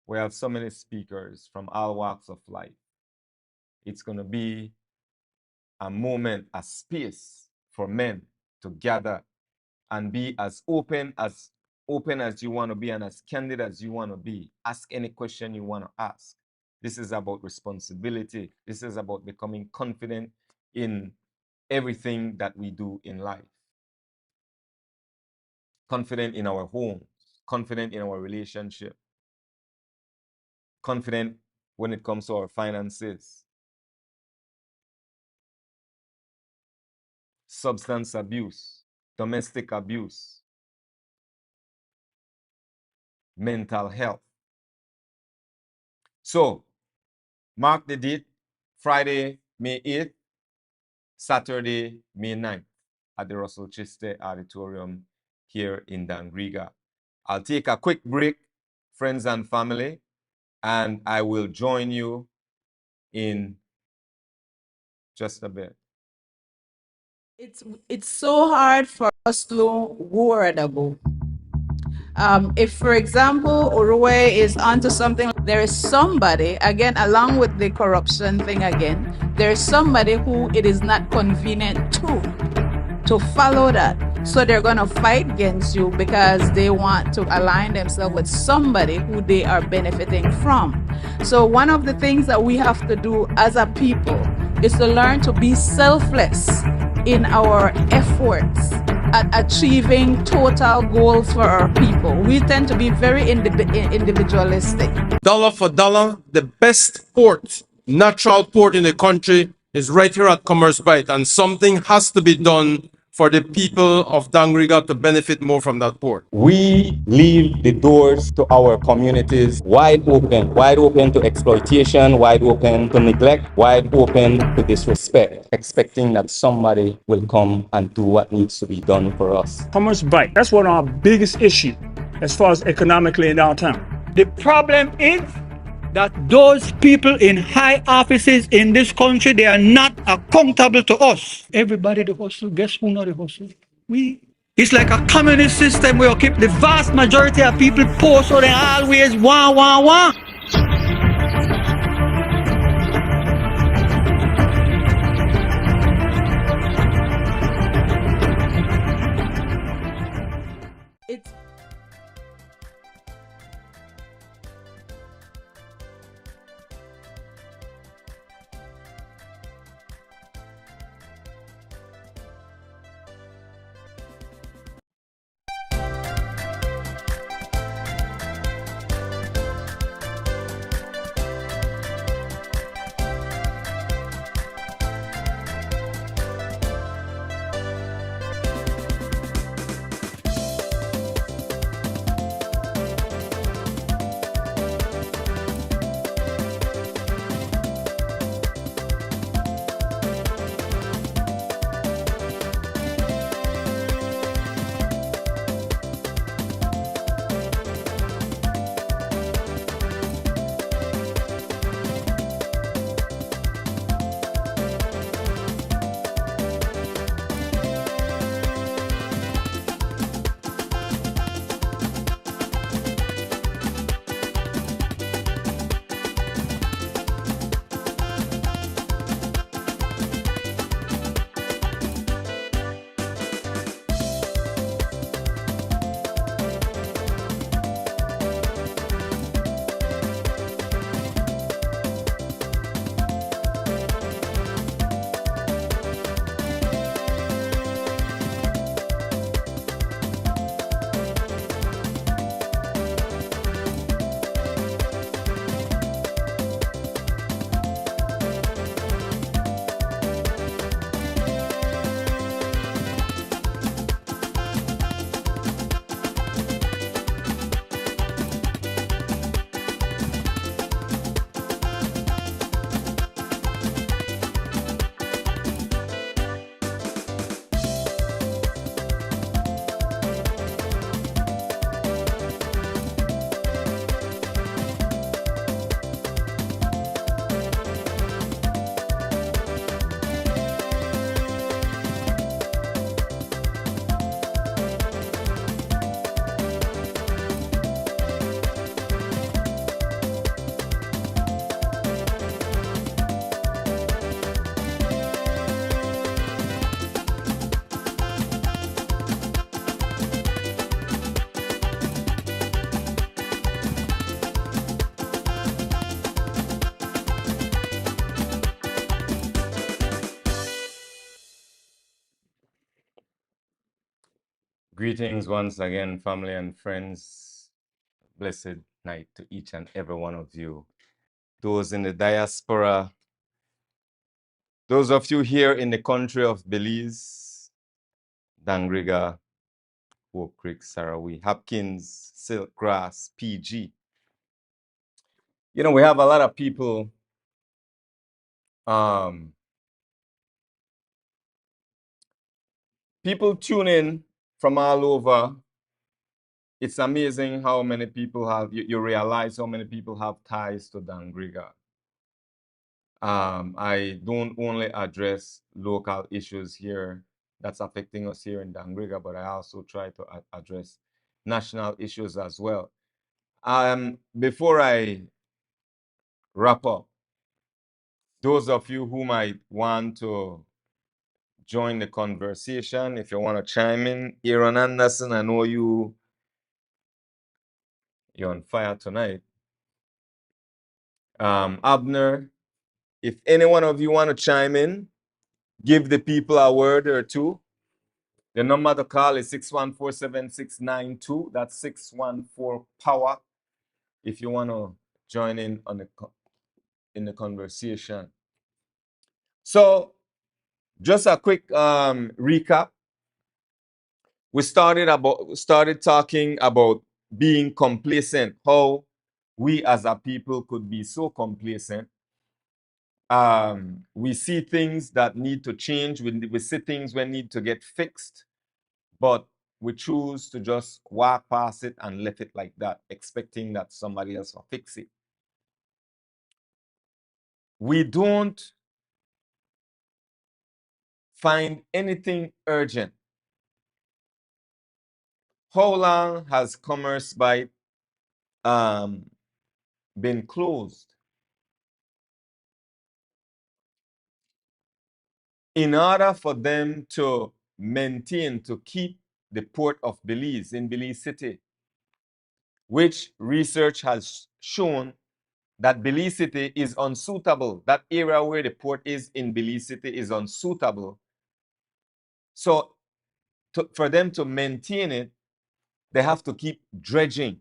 We have so many speakers from all walks of life. It's going to be a moment, a space for men to gather and be as open as you want to be and as candid as you want to be. Ask any question you want to ask. This is about responsibility. This is about becoming confident in everything that we do in life. Confident in our homes, confident in our relationship, confident when it comes to our finances. Substance abuse, domestic abuse, mental health. So, mark the date, Friday, May 8th, Saturday, May 9th at the Russell Chiste Auditorium here in Dangriga. I'll take a quick break, friends and family, and I will join you in just a bit. It's so hard for us to word about. If, for example, Uruwei is onto something, there is somebody, again, along with the corruption thing again, there is somebody who it is not convenient to follow that. So they're going to fight against you because they want to align themselves with somebody who they are benefiting from. So one of the things that we have to do as a people is to learn to be selfless in our efforts at achieving total goals for our people. We tend to be very individualistic. Dollar for dollar, the best port, natural port in the country is right here at Commerce Bight, and something has to be done for the people of Dangriga to benefit more from that port. We leave the doors to our communities wide open to exploitation, wide open to neglect, wide open to disrespect, expecting that somebody will come and do what needs to be done for us. Commerce Bight. That's one of our biggest issues as far as economically in downtown. The problem is that those people in high offices in this country, they are not accountable to us. Everybody the hustle. Guess who not the hustle? We. It's like a communist system where you keep the vast majority of people poor, so they always want. It's Greetings once again, family and friends. Blessed night to each and every one of you. Those in the diaspora, those of you here in the country of Belize, Dangriga, Hope Creek, Sarawee, Hopkins, Silkgrass, PG. You know, we have a lot of people people tune in from all over. It's amazing how many people have, you realize how many people have ties to Dangriga. I don't only address local issues here that's affecting us here in Dangriga, but I also try to address national issues as well. Before I wrap up, those of you who might want to join the conversation, if you want to chime in, Aaron Anderson, I know you're on fire tonight. Abner, if any one of you want to chime in, give the people a word or two. The number to call is 614-769-2. That's 614 power if you want to join in on the conversation. So just a quick recap. We started talking about being complacent, how we as a people could be so complacent. We see things that need to change. We see things that need to get fixed, but we choose to just walk past it and let it like that, expecting that somebody else will fix it. We don't find anything urgent. How long has Commerce Bight been closed? In order for them to maintain, to keep the Port of Belize in Belize City, which research has shown that Belize City is unsuitable. That area where the port is in Belize City is unsuitable. So for them to maintain it, they have to keep dredging.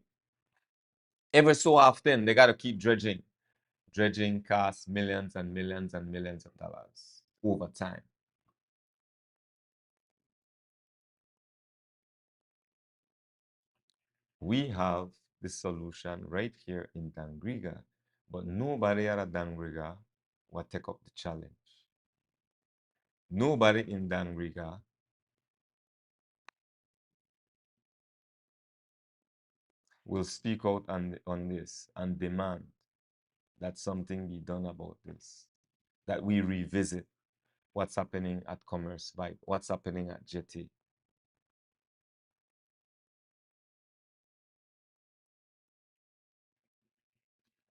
Every so often, they got to keep dredging. Dredging costs millions and millions and millions of dollars over time. We have the solution right here in Dangriga, but nobody at Dangriga will take up the challenge. Nobody in Dangriga will speak out on this and demand that something be done about this, that we revisit what's happening at Commerce Bight, what's happening at Jetty.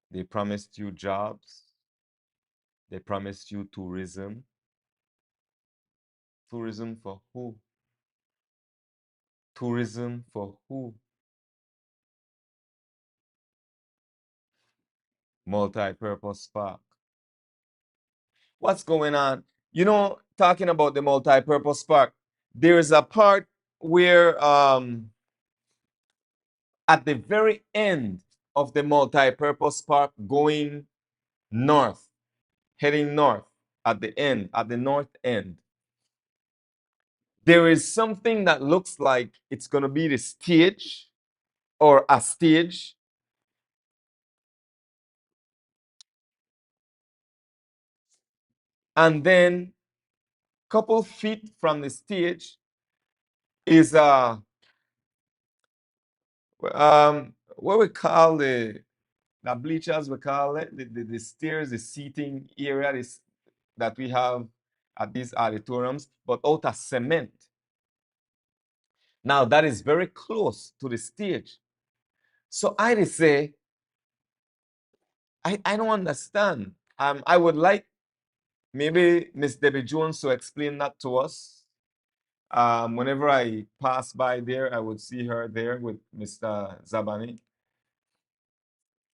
They promised you jobs. They promised you tourism. Tourism for who? Tourism for who? Multi-purpose park. What's going on? You know, talking about the multi-purpose park, there is a part where at the very end of the multi-purpose park going north, heading north at the end, at the north end, there is something that looks like it's going to be the stage or a stage. And then a couple feet from the stage is what we call the bleachers, we call it the stairs, the seating area that we have at these auditoriums, but out of cement. Now that is very close to the stage. So I say, I don't understand. I would like maybe Miss Debbie Jones to explain that to us. Whenever I pass by there, I would see her there with Mr. Zabani.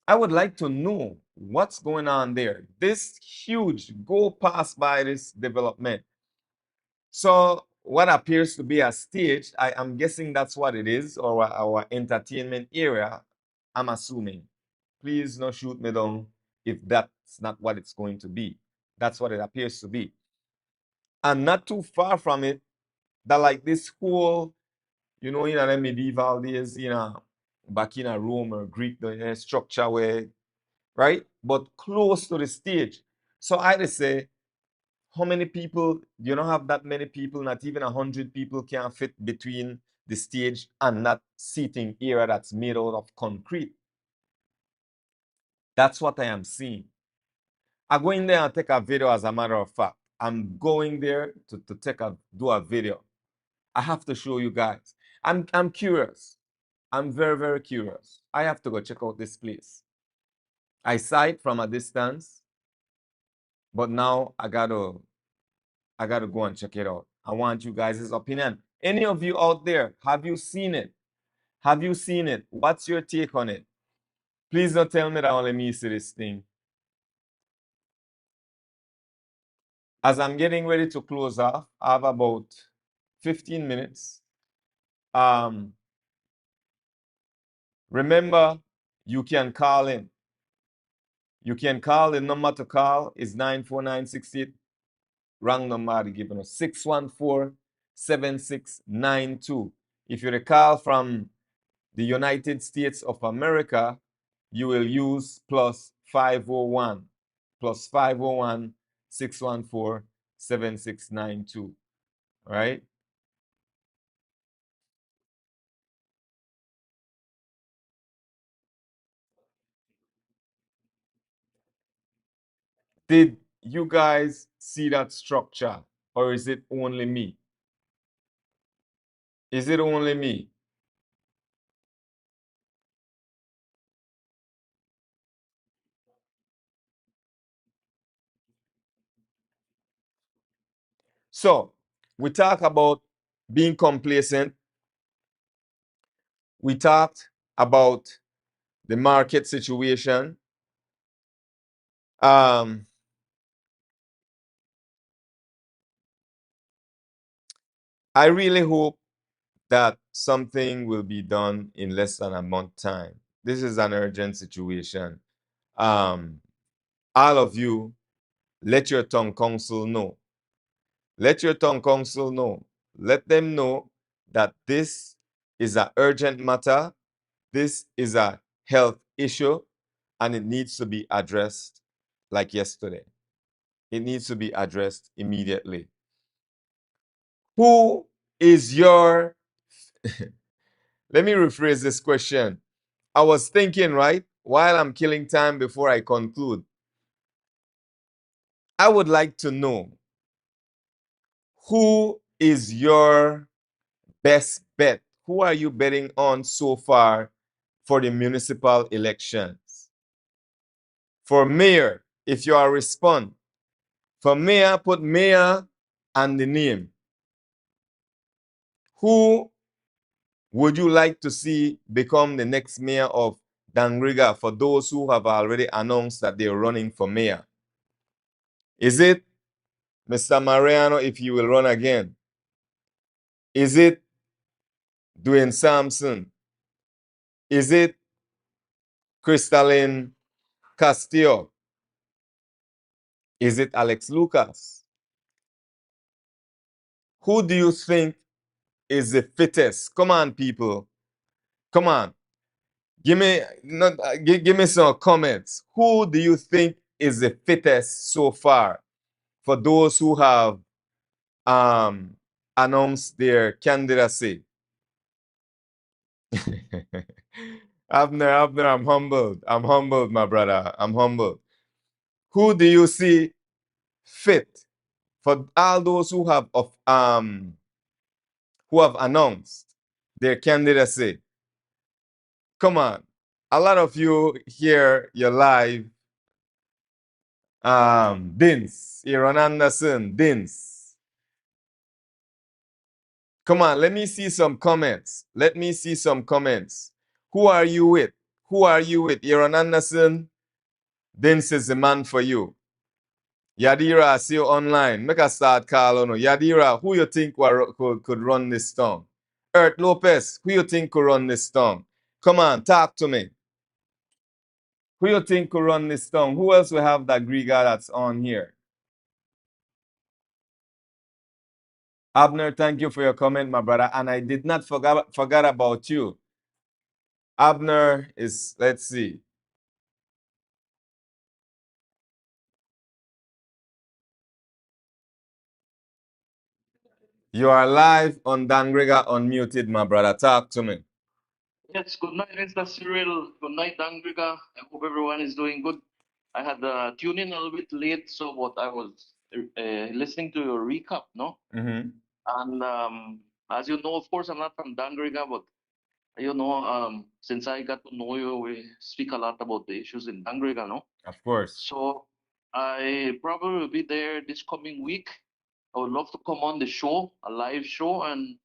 I would like to know what's going on there. This huge, go past by this development. So what appears to be a stage, I am guessing that's what it is, or our entertainment area, I'm assuming. Please don't shoot me down if that's not what it's going to be. That's what it appears to be. And not too far from it, that like this whole, you know, in the medieval days, back in a Rome or Greek structure where, right? But close to the stage. So I just say, how many people, you don't have that many people, not even 100 people can fit between the stage and that seating area that's made out of concrete. That's what I am seeing. I go in there and take a video, as a matter of fact. I'm going there to do a video. I have to show you guys. I'm curious. I'm very, very curious. I have to go check out this place. I saw it from a distance, but now I gotta go and check it out. I want you guys' opinion. Any of you out there, have you seen it? Have you seen it? What's your take on it? Please don't tell me that only me see this thing. As I'm getting ready to close off, I have about 15 minutes. Remember, you can call in. You can call. The number to call is 94968. Wrong number to give us 614-7692. If you recall from the United States of America, you will use +501 +501 614 7692. All right. Did you guys see that structure, or is it only me? Is it only me? So we talk about being complacent. We talked about the market situation. I really hope that something will be done in less than a month time. This is an urgent situation. All of you, let your town council know. Let your town council know. Let them know that this is an urgent matter. This is a health issue, and it needs to be addressed like yesterday. It needs to be addressed immediately. Who is your, let me rephrase this question. I was thinking, right, while I'm killing time before I conclude, I would like to know, who is your best bet? Who are you betting on so far for the municipal elections? For mayor, if you are respond. For mayor, put mayor and the name. Who would you like to see become the next mayor of Dangriga, for those who have already announced that they're running for mayor? Is it Mr. Mariano, if you will run again? Is it Dwayne Sampson? Is it Crystalline Castillo? Is it Alex Lucas? Who do you think is the fittest? Come on, people. Come on. Give me give me some comments. Who do you think is the fittest so far for those who have announced their candidacy? Abner, I'm humbled. I'm humbled, my brother. I'm humbled. Who do you see fit for all those who have announced their candidacy? Come on. A lot of you here, you're live. Dins, Aaron Anderson, Dins. Come on, let me see some comments. Let me see some comments. Who are you with? Who are you with? Aaron Anderson, Dins is the man for you. Yadira, I see you online. Make a start call on Yadira, who you think could run this town? Earth Lopez, who you think could run this town? Come on, talk to me. Who you think could run this town? Who else will have that Griga that's on here? Abner, thank you for your comment, my brother. And I did not forget about you. Abner is, let's see. You are live on Dangriga Unmuted, my brother. Talk to me. Yes, good night, Mr. Cyril. Good night, Dangriga. I hope everyone is doing good. I had tuned in a little bit late, so what I was listening to your recap, no? Mm-hmm. And as you know, of course, I'm not from Dangriga, but since I got to know you, we speak a lot about the issues in Dangriga, no? Of course. So I probably will be there this coming week. I would love to come on the show, a live show, and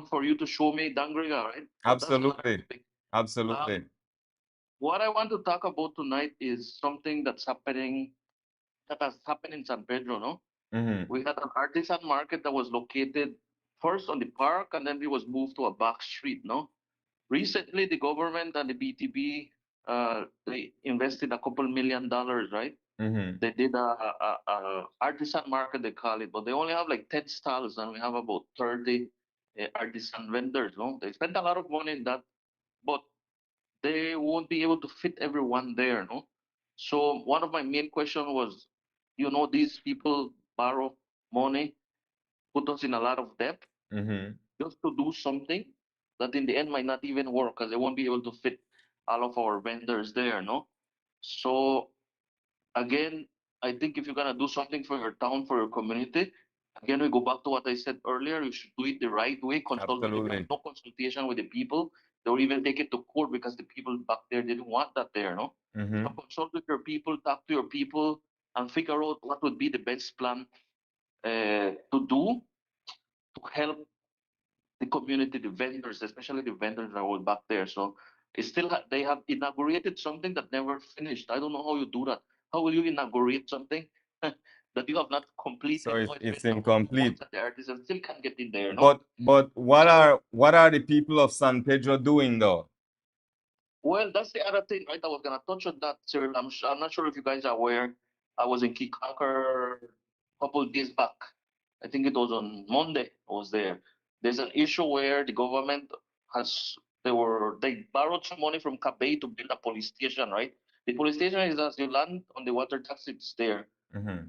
for you to show me Dangriga, right? Absolutely. Absolutely. What I want to talk about tonight is something that has happened in San Pedro, no? Mm-hmm. We had an artisan market that was located first on the park, and then it was moved to a back street. No, recently the government and the BTB they invested a couple $1 million, right? Mm-hmm. They did a artisan market, they call it, but they only have like 10 stalls, and we have about 30 artisan vendors. No, they spent a lot of money in that, but they won't be able to fit everyone there. No, so one of my main question was, these people borrow money, put us in a lot of debt Mm-hmm. just to do something that in the end might not even work because they won't be able to fit all of our vendors there. No, so again, I think if you're gonna do something for your town, for your community, again we go back to what I said earlier. You should do it the right way. Consult with the people. Absolutely. No consultation with the people. They will even take it to court because the people back there didn't want that there. No, Mm-hmm. so consult with your people, talk to your people, and figure out what would be the best plan to do to help the community, the vendors, especially the vendors that were back there. So it's still they have inaugurated something that never finished. I don't know how you do that. How will you inaugurate something that you have not So completed? No, it's been it's about 2 months incomplete. and the artisans still can't get in there. No, But so what are the people of San Pedro doing though? well, that's the other thing, right? I was gonna touch on that, Cyril. I'm not sure if you guys are aware. I was in Kikaker a couple of days back. I think it was on Monday. I was there. There's an issue where the government has they borrowed some money from Kabay to build a police station, right? The police station is as you land on the water taxi, it's there. Mm-hmm.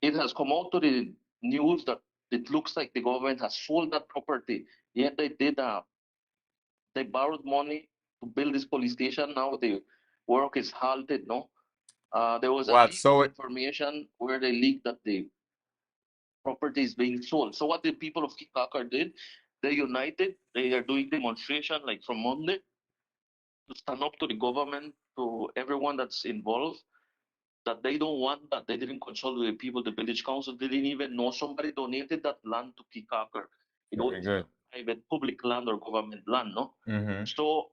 It has come out to the news that it looks like the government has sold that property. Yet they borrowed money to build this police station. Now the work is halted. No, there was a What? leak of So information where they leaked that the property is being sold. So what the people of Kikakar did, they united. They are doing demonstration like from Monday to stand up to the government, to everyone that's involved, that they don't want that. They didn't consult with the people, the village council. They didn't even know somebody donated that land to Kikakar. It very was good. private, public land or government land. No, Mm-hmm. so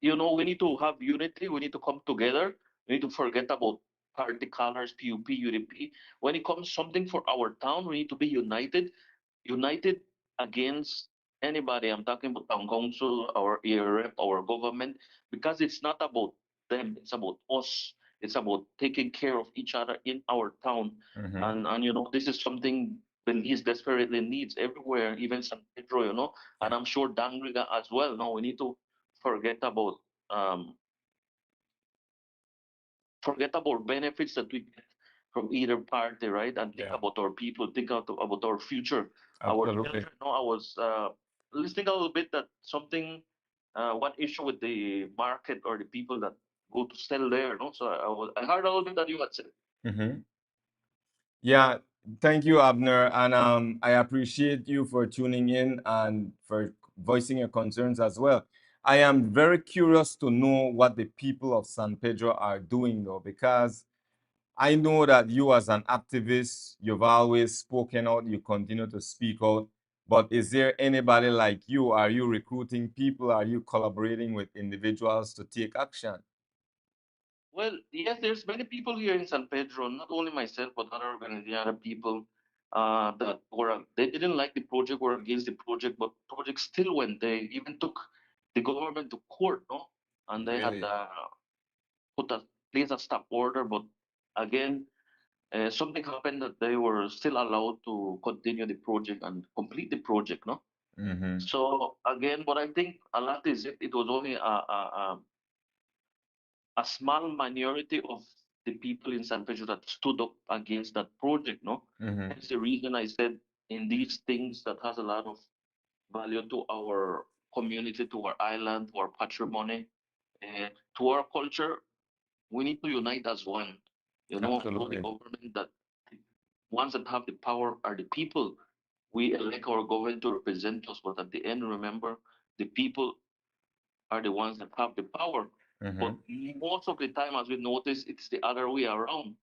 we need to have unity. We need to come together. We need to forget about party colors, PUP, UDP. When it comes something for our town, we need to be united against anybody. I'm talking about town council, our area rep, our government, because it's not about them. It's about us. It's about taking care of each other in our town. Mm-hmm. And this is something Belize desperately needs everywhere, even San Pedro, and I'm sure Dangriga as well. No, we need to forget about um, benefits that we get from either party, right? And think Yeah. about our people, think about our future, our Absolutely. children. No, I was listening a little bit that something, one issue with the market or the people that go to sell there. No, so I heard a little bit that you had said. Mm-hmm. Yeah, thank you, Abner, and I appreciate you for tuning in and for voicing your concerns as well. I am very curious to know what the people of San Pedro are doing though, because I know that you as an activist, you've always spoken out, you continue to speak out, but is there anybody like you? Are you recruiting people? Are you collaborating with individuals to take action? Well, yes, there's many people here in San Pedro, not only myself, but other people that they didn't like the project, were against the project, but project still went. They even took the government to court, no? And they had Really? put a place a stop order, but again, something happened that they were still allowed to continue the project and complete the project, no? Mm-hmm. So again, what I think a lot is it was only a small minority of the people in San Pedro that stood up against that project, no? Mm-hmm. That's the reason I said in these things that has a lot of value to our community, to our island, to our patrimony, and to our culture, we need to unite as one. Know the Absolutely. government that the ones that have the power are the people. We elect our government to represent us, but at the end, remember, the people are the ones that have the power. Mm-hmm. But most of the time, as we notice, it's the other way around.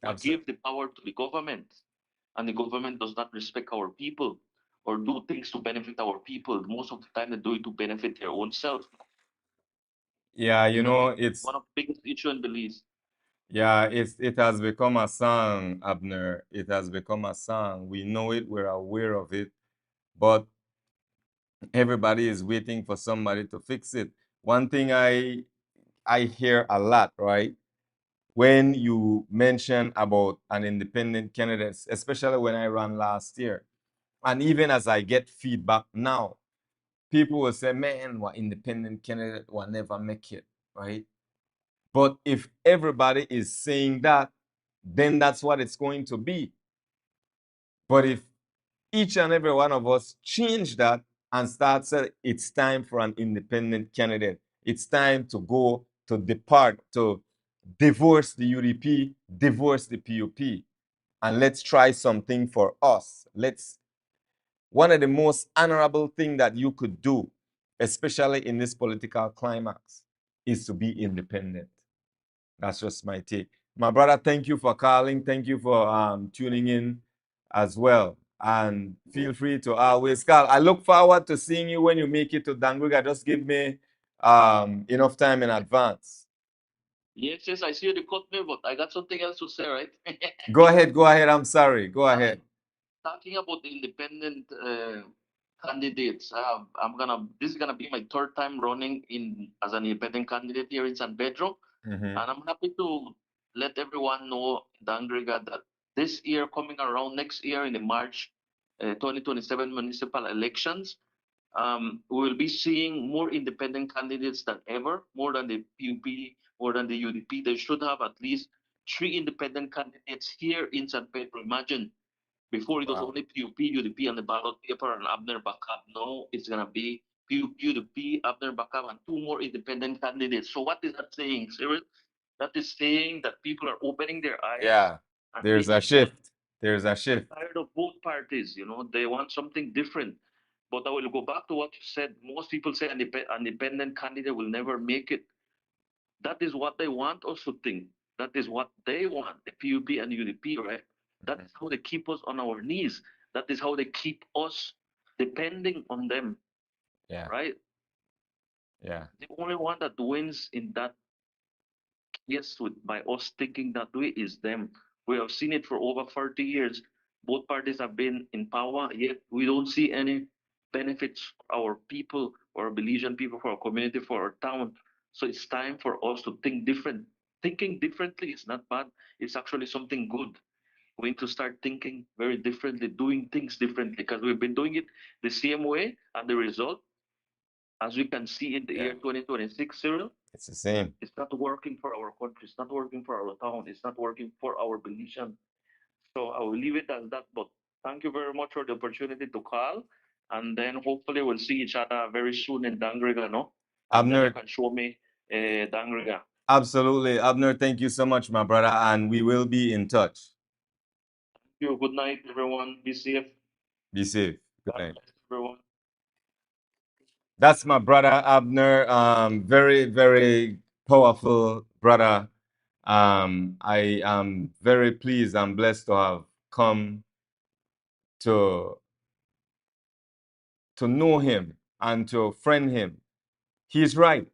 We Absolutely. give the power to the government, and the government does not respect our people or do things to benefit our people. Most of the time, they do it to benefit their own self. Yeah, And that's it's one of the biggest issue in Belize. yeah, it has become a song, Abner. It has become a song. We know it, we're aware of it, but everybody is waiting for somebody to fix it. One thing I hear a lot, right? When you mention about an independent candidate, especially when I ran last year, and even as I get feedback now, people will say, man, what independent candidate will never make it, right? But if everybody is saying that, then that's what it's going to be. But if each and every one of us change that and start saying it's time for an independent candidate, it's time to go to depart, to divorce the UDP, divorce the PUP, and let's try something for us. One of the most honorable things that you could do, especially in this political climax, is to be independent. That's just my take. My brother, thank you for calling. Thank you for tuning in as well. And feel free to always call. I look forward to seeing you when you make it to Dangriga. Just give me enough time in advance. Yes, I see you cut me, but I got something else to say, right? Go ahead. I'm sorry. Go ahead. Talking about the independent candidates, this is gonna be my third time running in as an independent candidate here in San Pedro, Mhm. and I'm happy to let everyone know, Dangriga, that this year, coming around next year in the March 2027 municipal elections, we will be seeing more independent candidates than ever, more than the PUP, more than the UDP. They should have at least 3 independent candidates here in San Pedro. Imagine, before it was Wow. only PUP, UDP, and the ballot paper and Abner Backup. Now it's going to be PUP, UDP, Abner Backup, and 2 more independent candidates. So what is that saying, Cyril? That is saying that people are opening their eyes Yeah. and There's a shift. There's a shift. tired of both parties. They want something different. But I will go back to what you said. Most people say an independent candidate will never make it. That is what they want us to think. That is what they want, the PUP and UDP, right? That is how they keep us on our knees. That is how they keep us depending on them, Yeah. right? Yeah. The only one that wins in that case by us thinking that way is them. We have seen it for over 30 years. Both parties have been in power, yet we don't see any benefits for our people, for our Belizean people, for our community, for our town. So it's time for us to think different. Thinking differently is not bad. It's actually something good. We need to start thinking very differently, doing things differently, because we've been doing it the same way, and the result, as we can see in the Yeah. year 2026, Cyril, It's the same. it's not working for our country. It's not working for our town. It's not working for our Belizean. So I will leave it as that. But thank you very much for the opportunity to call. And then hopefully we'll see each other very soon in Dangriga, no? And then you Abner, can show me Dangriga. absolutely. Abner, thank you so much, my brother. And we will be in touch. Thank you. Good night, everyone. Be safe. Be safe. Good God night. bless everyone. That's my brother Abner. Very, very powerful brother. I am very pleased and blessed to have come to know him and to friend him. He's right.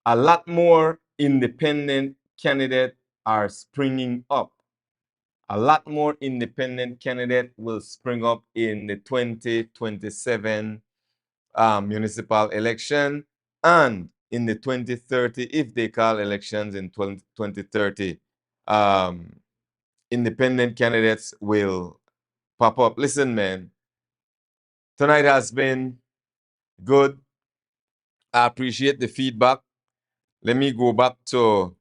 A lot more independent candidates are springing up. A lot more independent candidate will spring up in the 2027 municipal election and in the 2030, if they call elections in 2030, independent candidates will pop up. Listen, man, tonight has been good. I appreciate the feedback. Let me go back to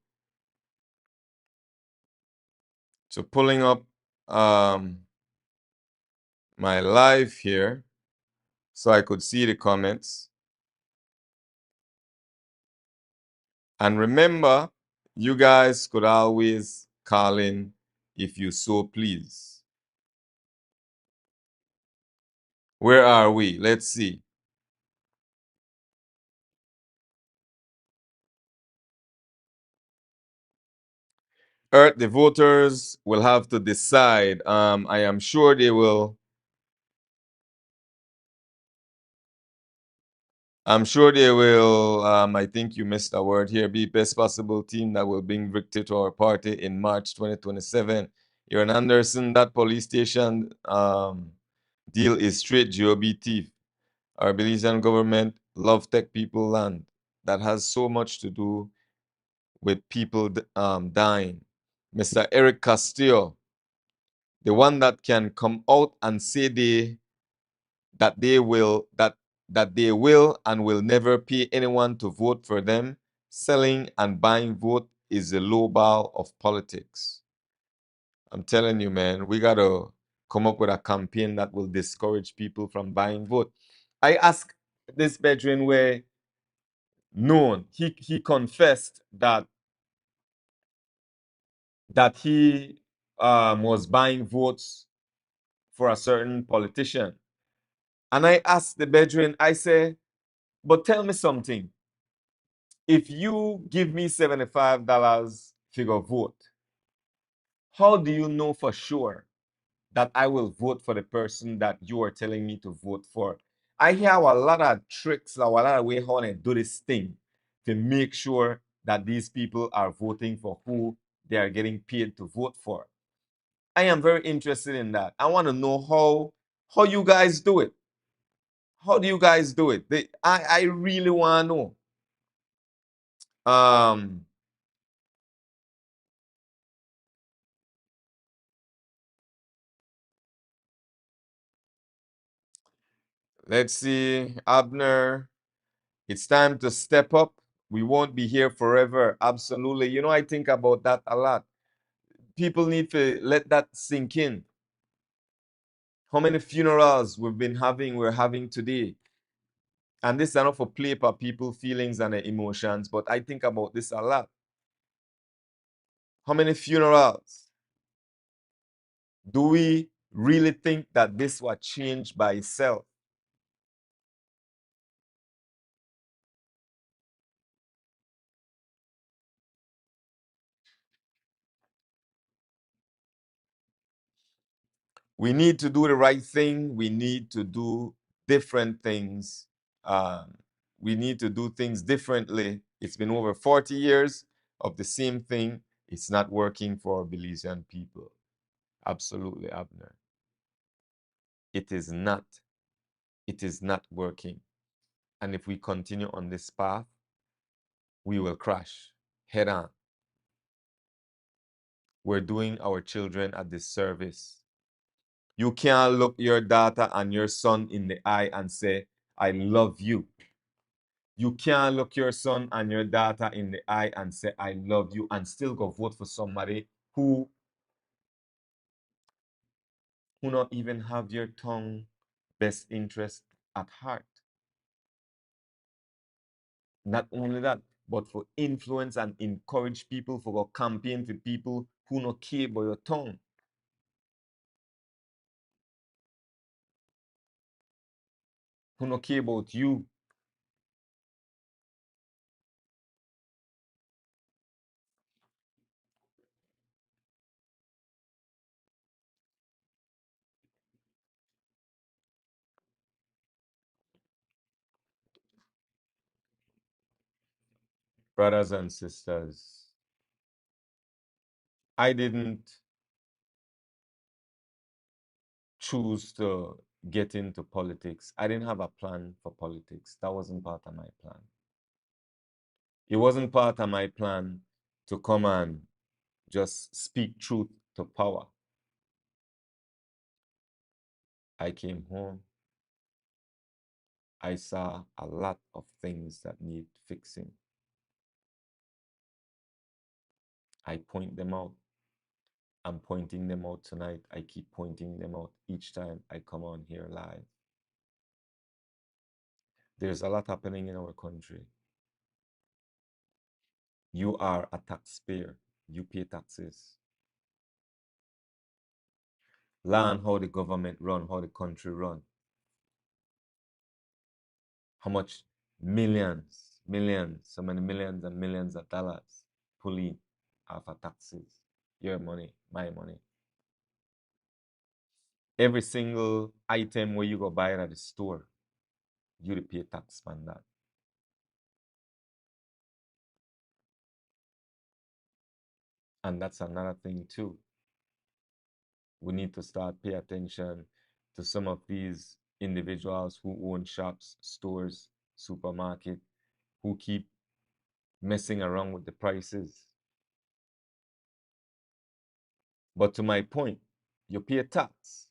pulling up my live here so I could see the comments. And remember, you guys could always call in if you so please. Where are we? Let's see. Earth, the voters will have to decide. I am sure they will. I'm sure they will. I think you missed a word here. Be best possible team that will bring victory to our party in March 2027. You're in Anderson, that police station. Deal is straight job thief. Our Belizean government love take people land. That has so much to do with people dying. Mr. Eric Castillo, the one that can come out and say that they will and will never pay anyone to vote for them, selling and buying vote is the low ball of politics. I'm telling you, man, we gotta come up with a campaign that will discourage people from buying vote. I asked this bedroom where known, he confessed that he was buying votes for a certain politician. And I asked the bedroom, I say, but tell me something. If you give me $75 figure vote, how do you know for sure that I will vote for the person that you are telling me to vote for? I hear a lot of tricks, a lot of way how they do this thing to make sure that these people are voting for who they are getting paid to vote for. I am very interested in that. I want to know how you guys do it. How do you guys do it? I really want to know. Let's see, Abner. It's time to step up. We won't be here forever. Absolutely. You know, I think about that a lot. People need to let that sink in. How many funerals we're having today? And this is not for play for people's feelings and their emotions, but I think about this a lot. How many funerals? Do we really think that this will change by itself? We need to do the right thing. We need to do different things. Um, we need to do things differently. It's been over 40 years of the same thing. It's not working for Belizean people. Absolutely, Abner. It is not. It is not working. And if we continue on this path, we will crash head on. We're doing our children a disservice. You can't look your daughter and your son in the eye and say, I love you. You can't look your son and your daughter in the eye and say, I love you, and still go vote for somebody who not even have your tongue best interest at heart. Not only that, but for influence and encourage people for go campaign for people who not care about your tongue, who not care about you. Brothers and sisters, I didn't choose to get into politics. I didn't have a plan for politics. That wasn't part of my plan. It wasn't part of my plan to come and just speak truth to power. I came home. I saw a lot of things that need fixing. I point them out. I'm pointing them out tonight. I keep pointing them out each time I come on here live. There's a lot happening in our country. You are a taxpayer. You pay taxes. Learn how the government run, how the country run. How much millions, so many millions and millions of dollars pulling off of taxes. Your money, my money. Every single item where you go buy it at the store, you pay tax on that. And that's another thing too. We need to start pay attention to some of these individuals who own shops, stores, supermarket, who keep messing around with the prices. But to my point, you pay a tax.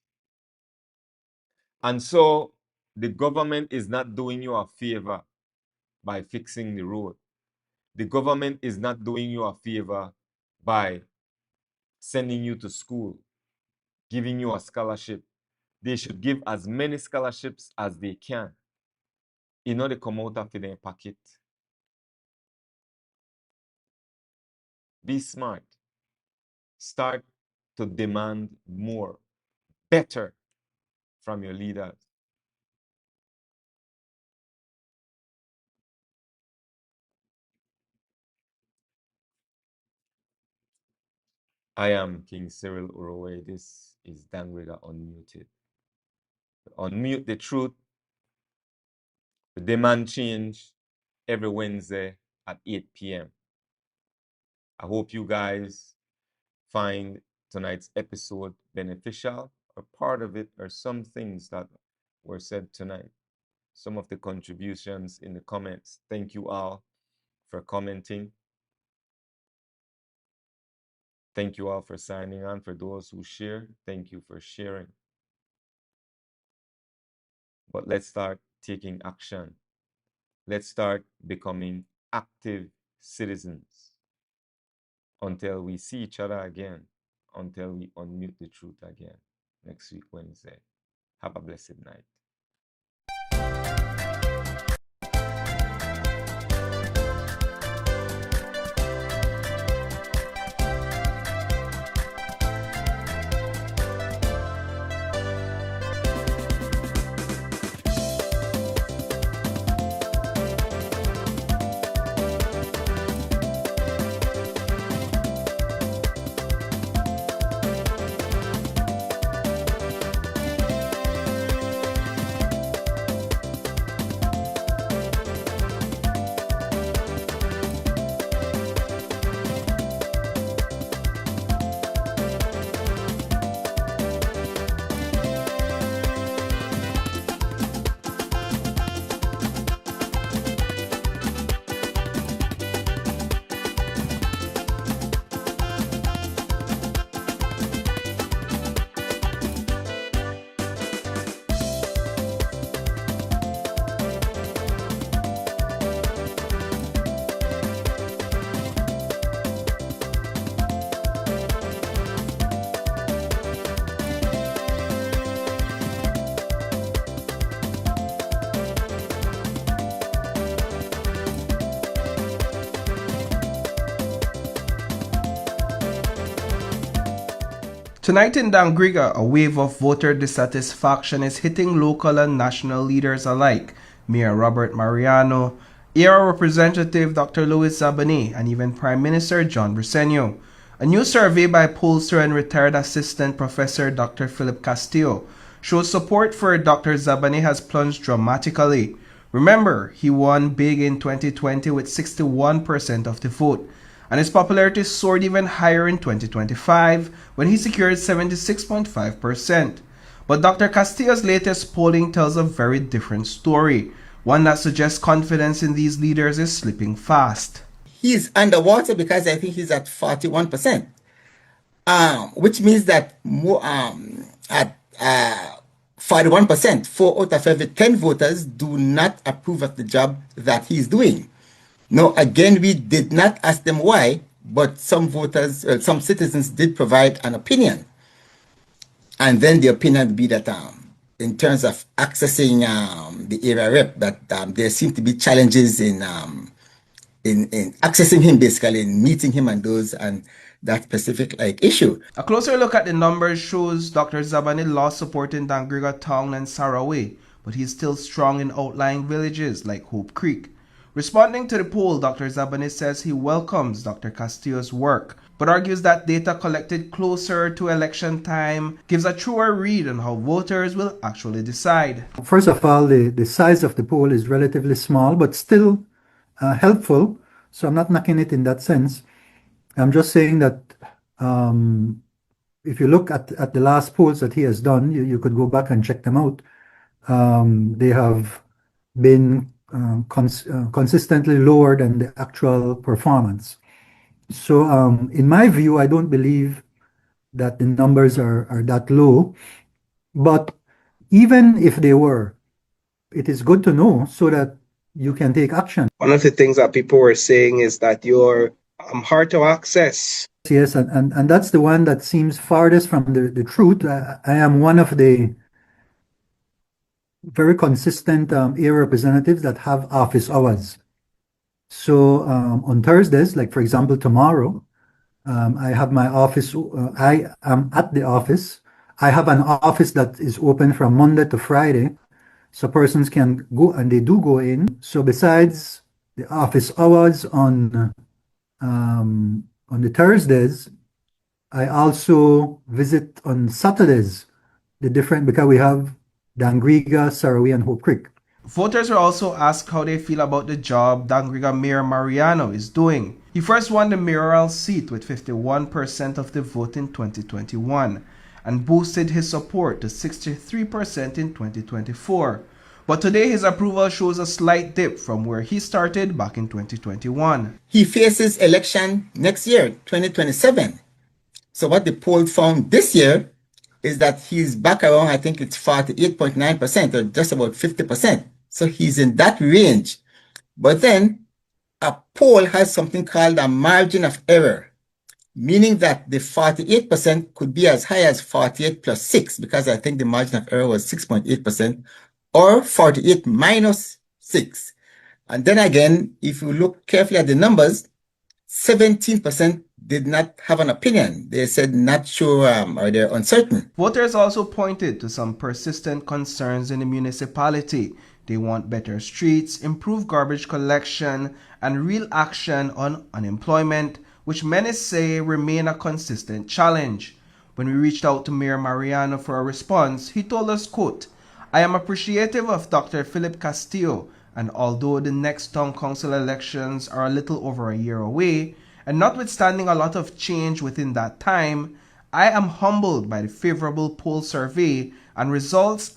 And so the government is not doing you a favor by fixing the road. The government is not doing you a favor by sending you to school, giving you a scholarship. They should give as many scholarships as they can in order to come out of their pocket. Be smart. Start to demand more, better from your leaders. I am King Cyril Uruwei. This is Dangriga Unmuted. Unmute the truth. The demand change every Wednesday at 8 p.m. I hope you guys find tonight's episode beneficial, or part of it, or some things that were said tonight. Some of the contributions in the comments. Thank you all for commenting. Thank you all for signing on. For those who share, thank you for sharing. But let's start taking action. Let's start becoming active citizens until we see each other again, until we unmute the truth again next week, Wednesday. Have a blessed night. Tonight in Dangriga, a wave of voter dissatisfaction is hitting local and national leaders alike. Mayor Robert Mariano, ERA Representative Dr. Louis Zabani, and even Prime Minister John Briceño. A new survey by pollster and retired assistant professor Dr. Philip Castillo shows support for Dr. Zabani has plunged dramatically. Remember, he won big in 2020 with 61% of the vote, and his popularity soared even higher in 2025 when he secured 76.5%. But Dr. Castillo's latest polling tells a very different story, one that suggests confidence in these leaders is slipping fast. He's underwater because I think he's at 41%, which means that more at 41%, 4 out of every 10 voters do not approve of the job that he's doing. Now, again, we did not ask them why, but some voters, some citizens did provide an opinion. And then the opinion would be that in terms of accessing the area rep, that there seem to be challenges in accessing him, basically, in meeting him and those and that specific issue. A closer look at the numbers shows Dr. Zabani lost support in Dangriga Town and Saraway, but he's still strong in outlying villages like Hope Creek. Responding to the poll, Dr. Zabani says he welcomes Dr. Castillo's work, but argues that data collected closer to election time gives a truer read on how voters will actually decide. First of all, the size of the poll is relatively small, but still helpful. So I'm not knocking it in that sense. I'm just saying that if you look at the last polls that he has done, you could go back and check them out. They have been consistently lower than the actual performance. So in my view, I don't believe that the numbers are that low. But even if they were, it is good to know so that you can take action. One of the things that people were saying is that you're hard to access. Yes, and that's the one that seems farthest from the truth. I am one of the very consistent area representatives that have office hours. So on Thursdays, like for example tomorrow, I have my office. I am at the office. I have an office that is open from Monday to Friday, so persons can go, and they do go in. So besides the office hours on the Thursdays, I also visit on Saturdays because we have Dangriga, Saraway, and Hope Creek. Voters were also asked how they feel about the job Dangriga Mayor Mariano is doing. He first won the mayoral seat with 51% of the vote in 2021 and boosted his support to 63% in 2024. But today his approval shows a slight dip from where he started back in 2021. He faces election next year, 2027. So what the poll found this year is that he's back around, I think it's 48.9% or just about 50%. So he's in that range. But then a poll has something called a margin of error, meaning that the 48% could be as high as 48 plus 6, because I think the margin of error was 6.8%, or 48 minus 6. And then again, if you look carefully at the numbers, 17% did not have an opinion. They said not sure or they're uncertain. Voters also pointed to some persistent concerns in the municipality. They want better streets, improved garbage collection, and real action on unemployment, which many say remain a consistent challenge. When we reached out to Mayor Mariano for a response, he told us, quote, "I am appreciative of Dr. Philip Castillo, and although the next town council elections are a little over a year away, and notwithstanding a lot of change within that time, I am humbled by the favorable poll survey and results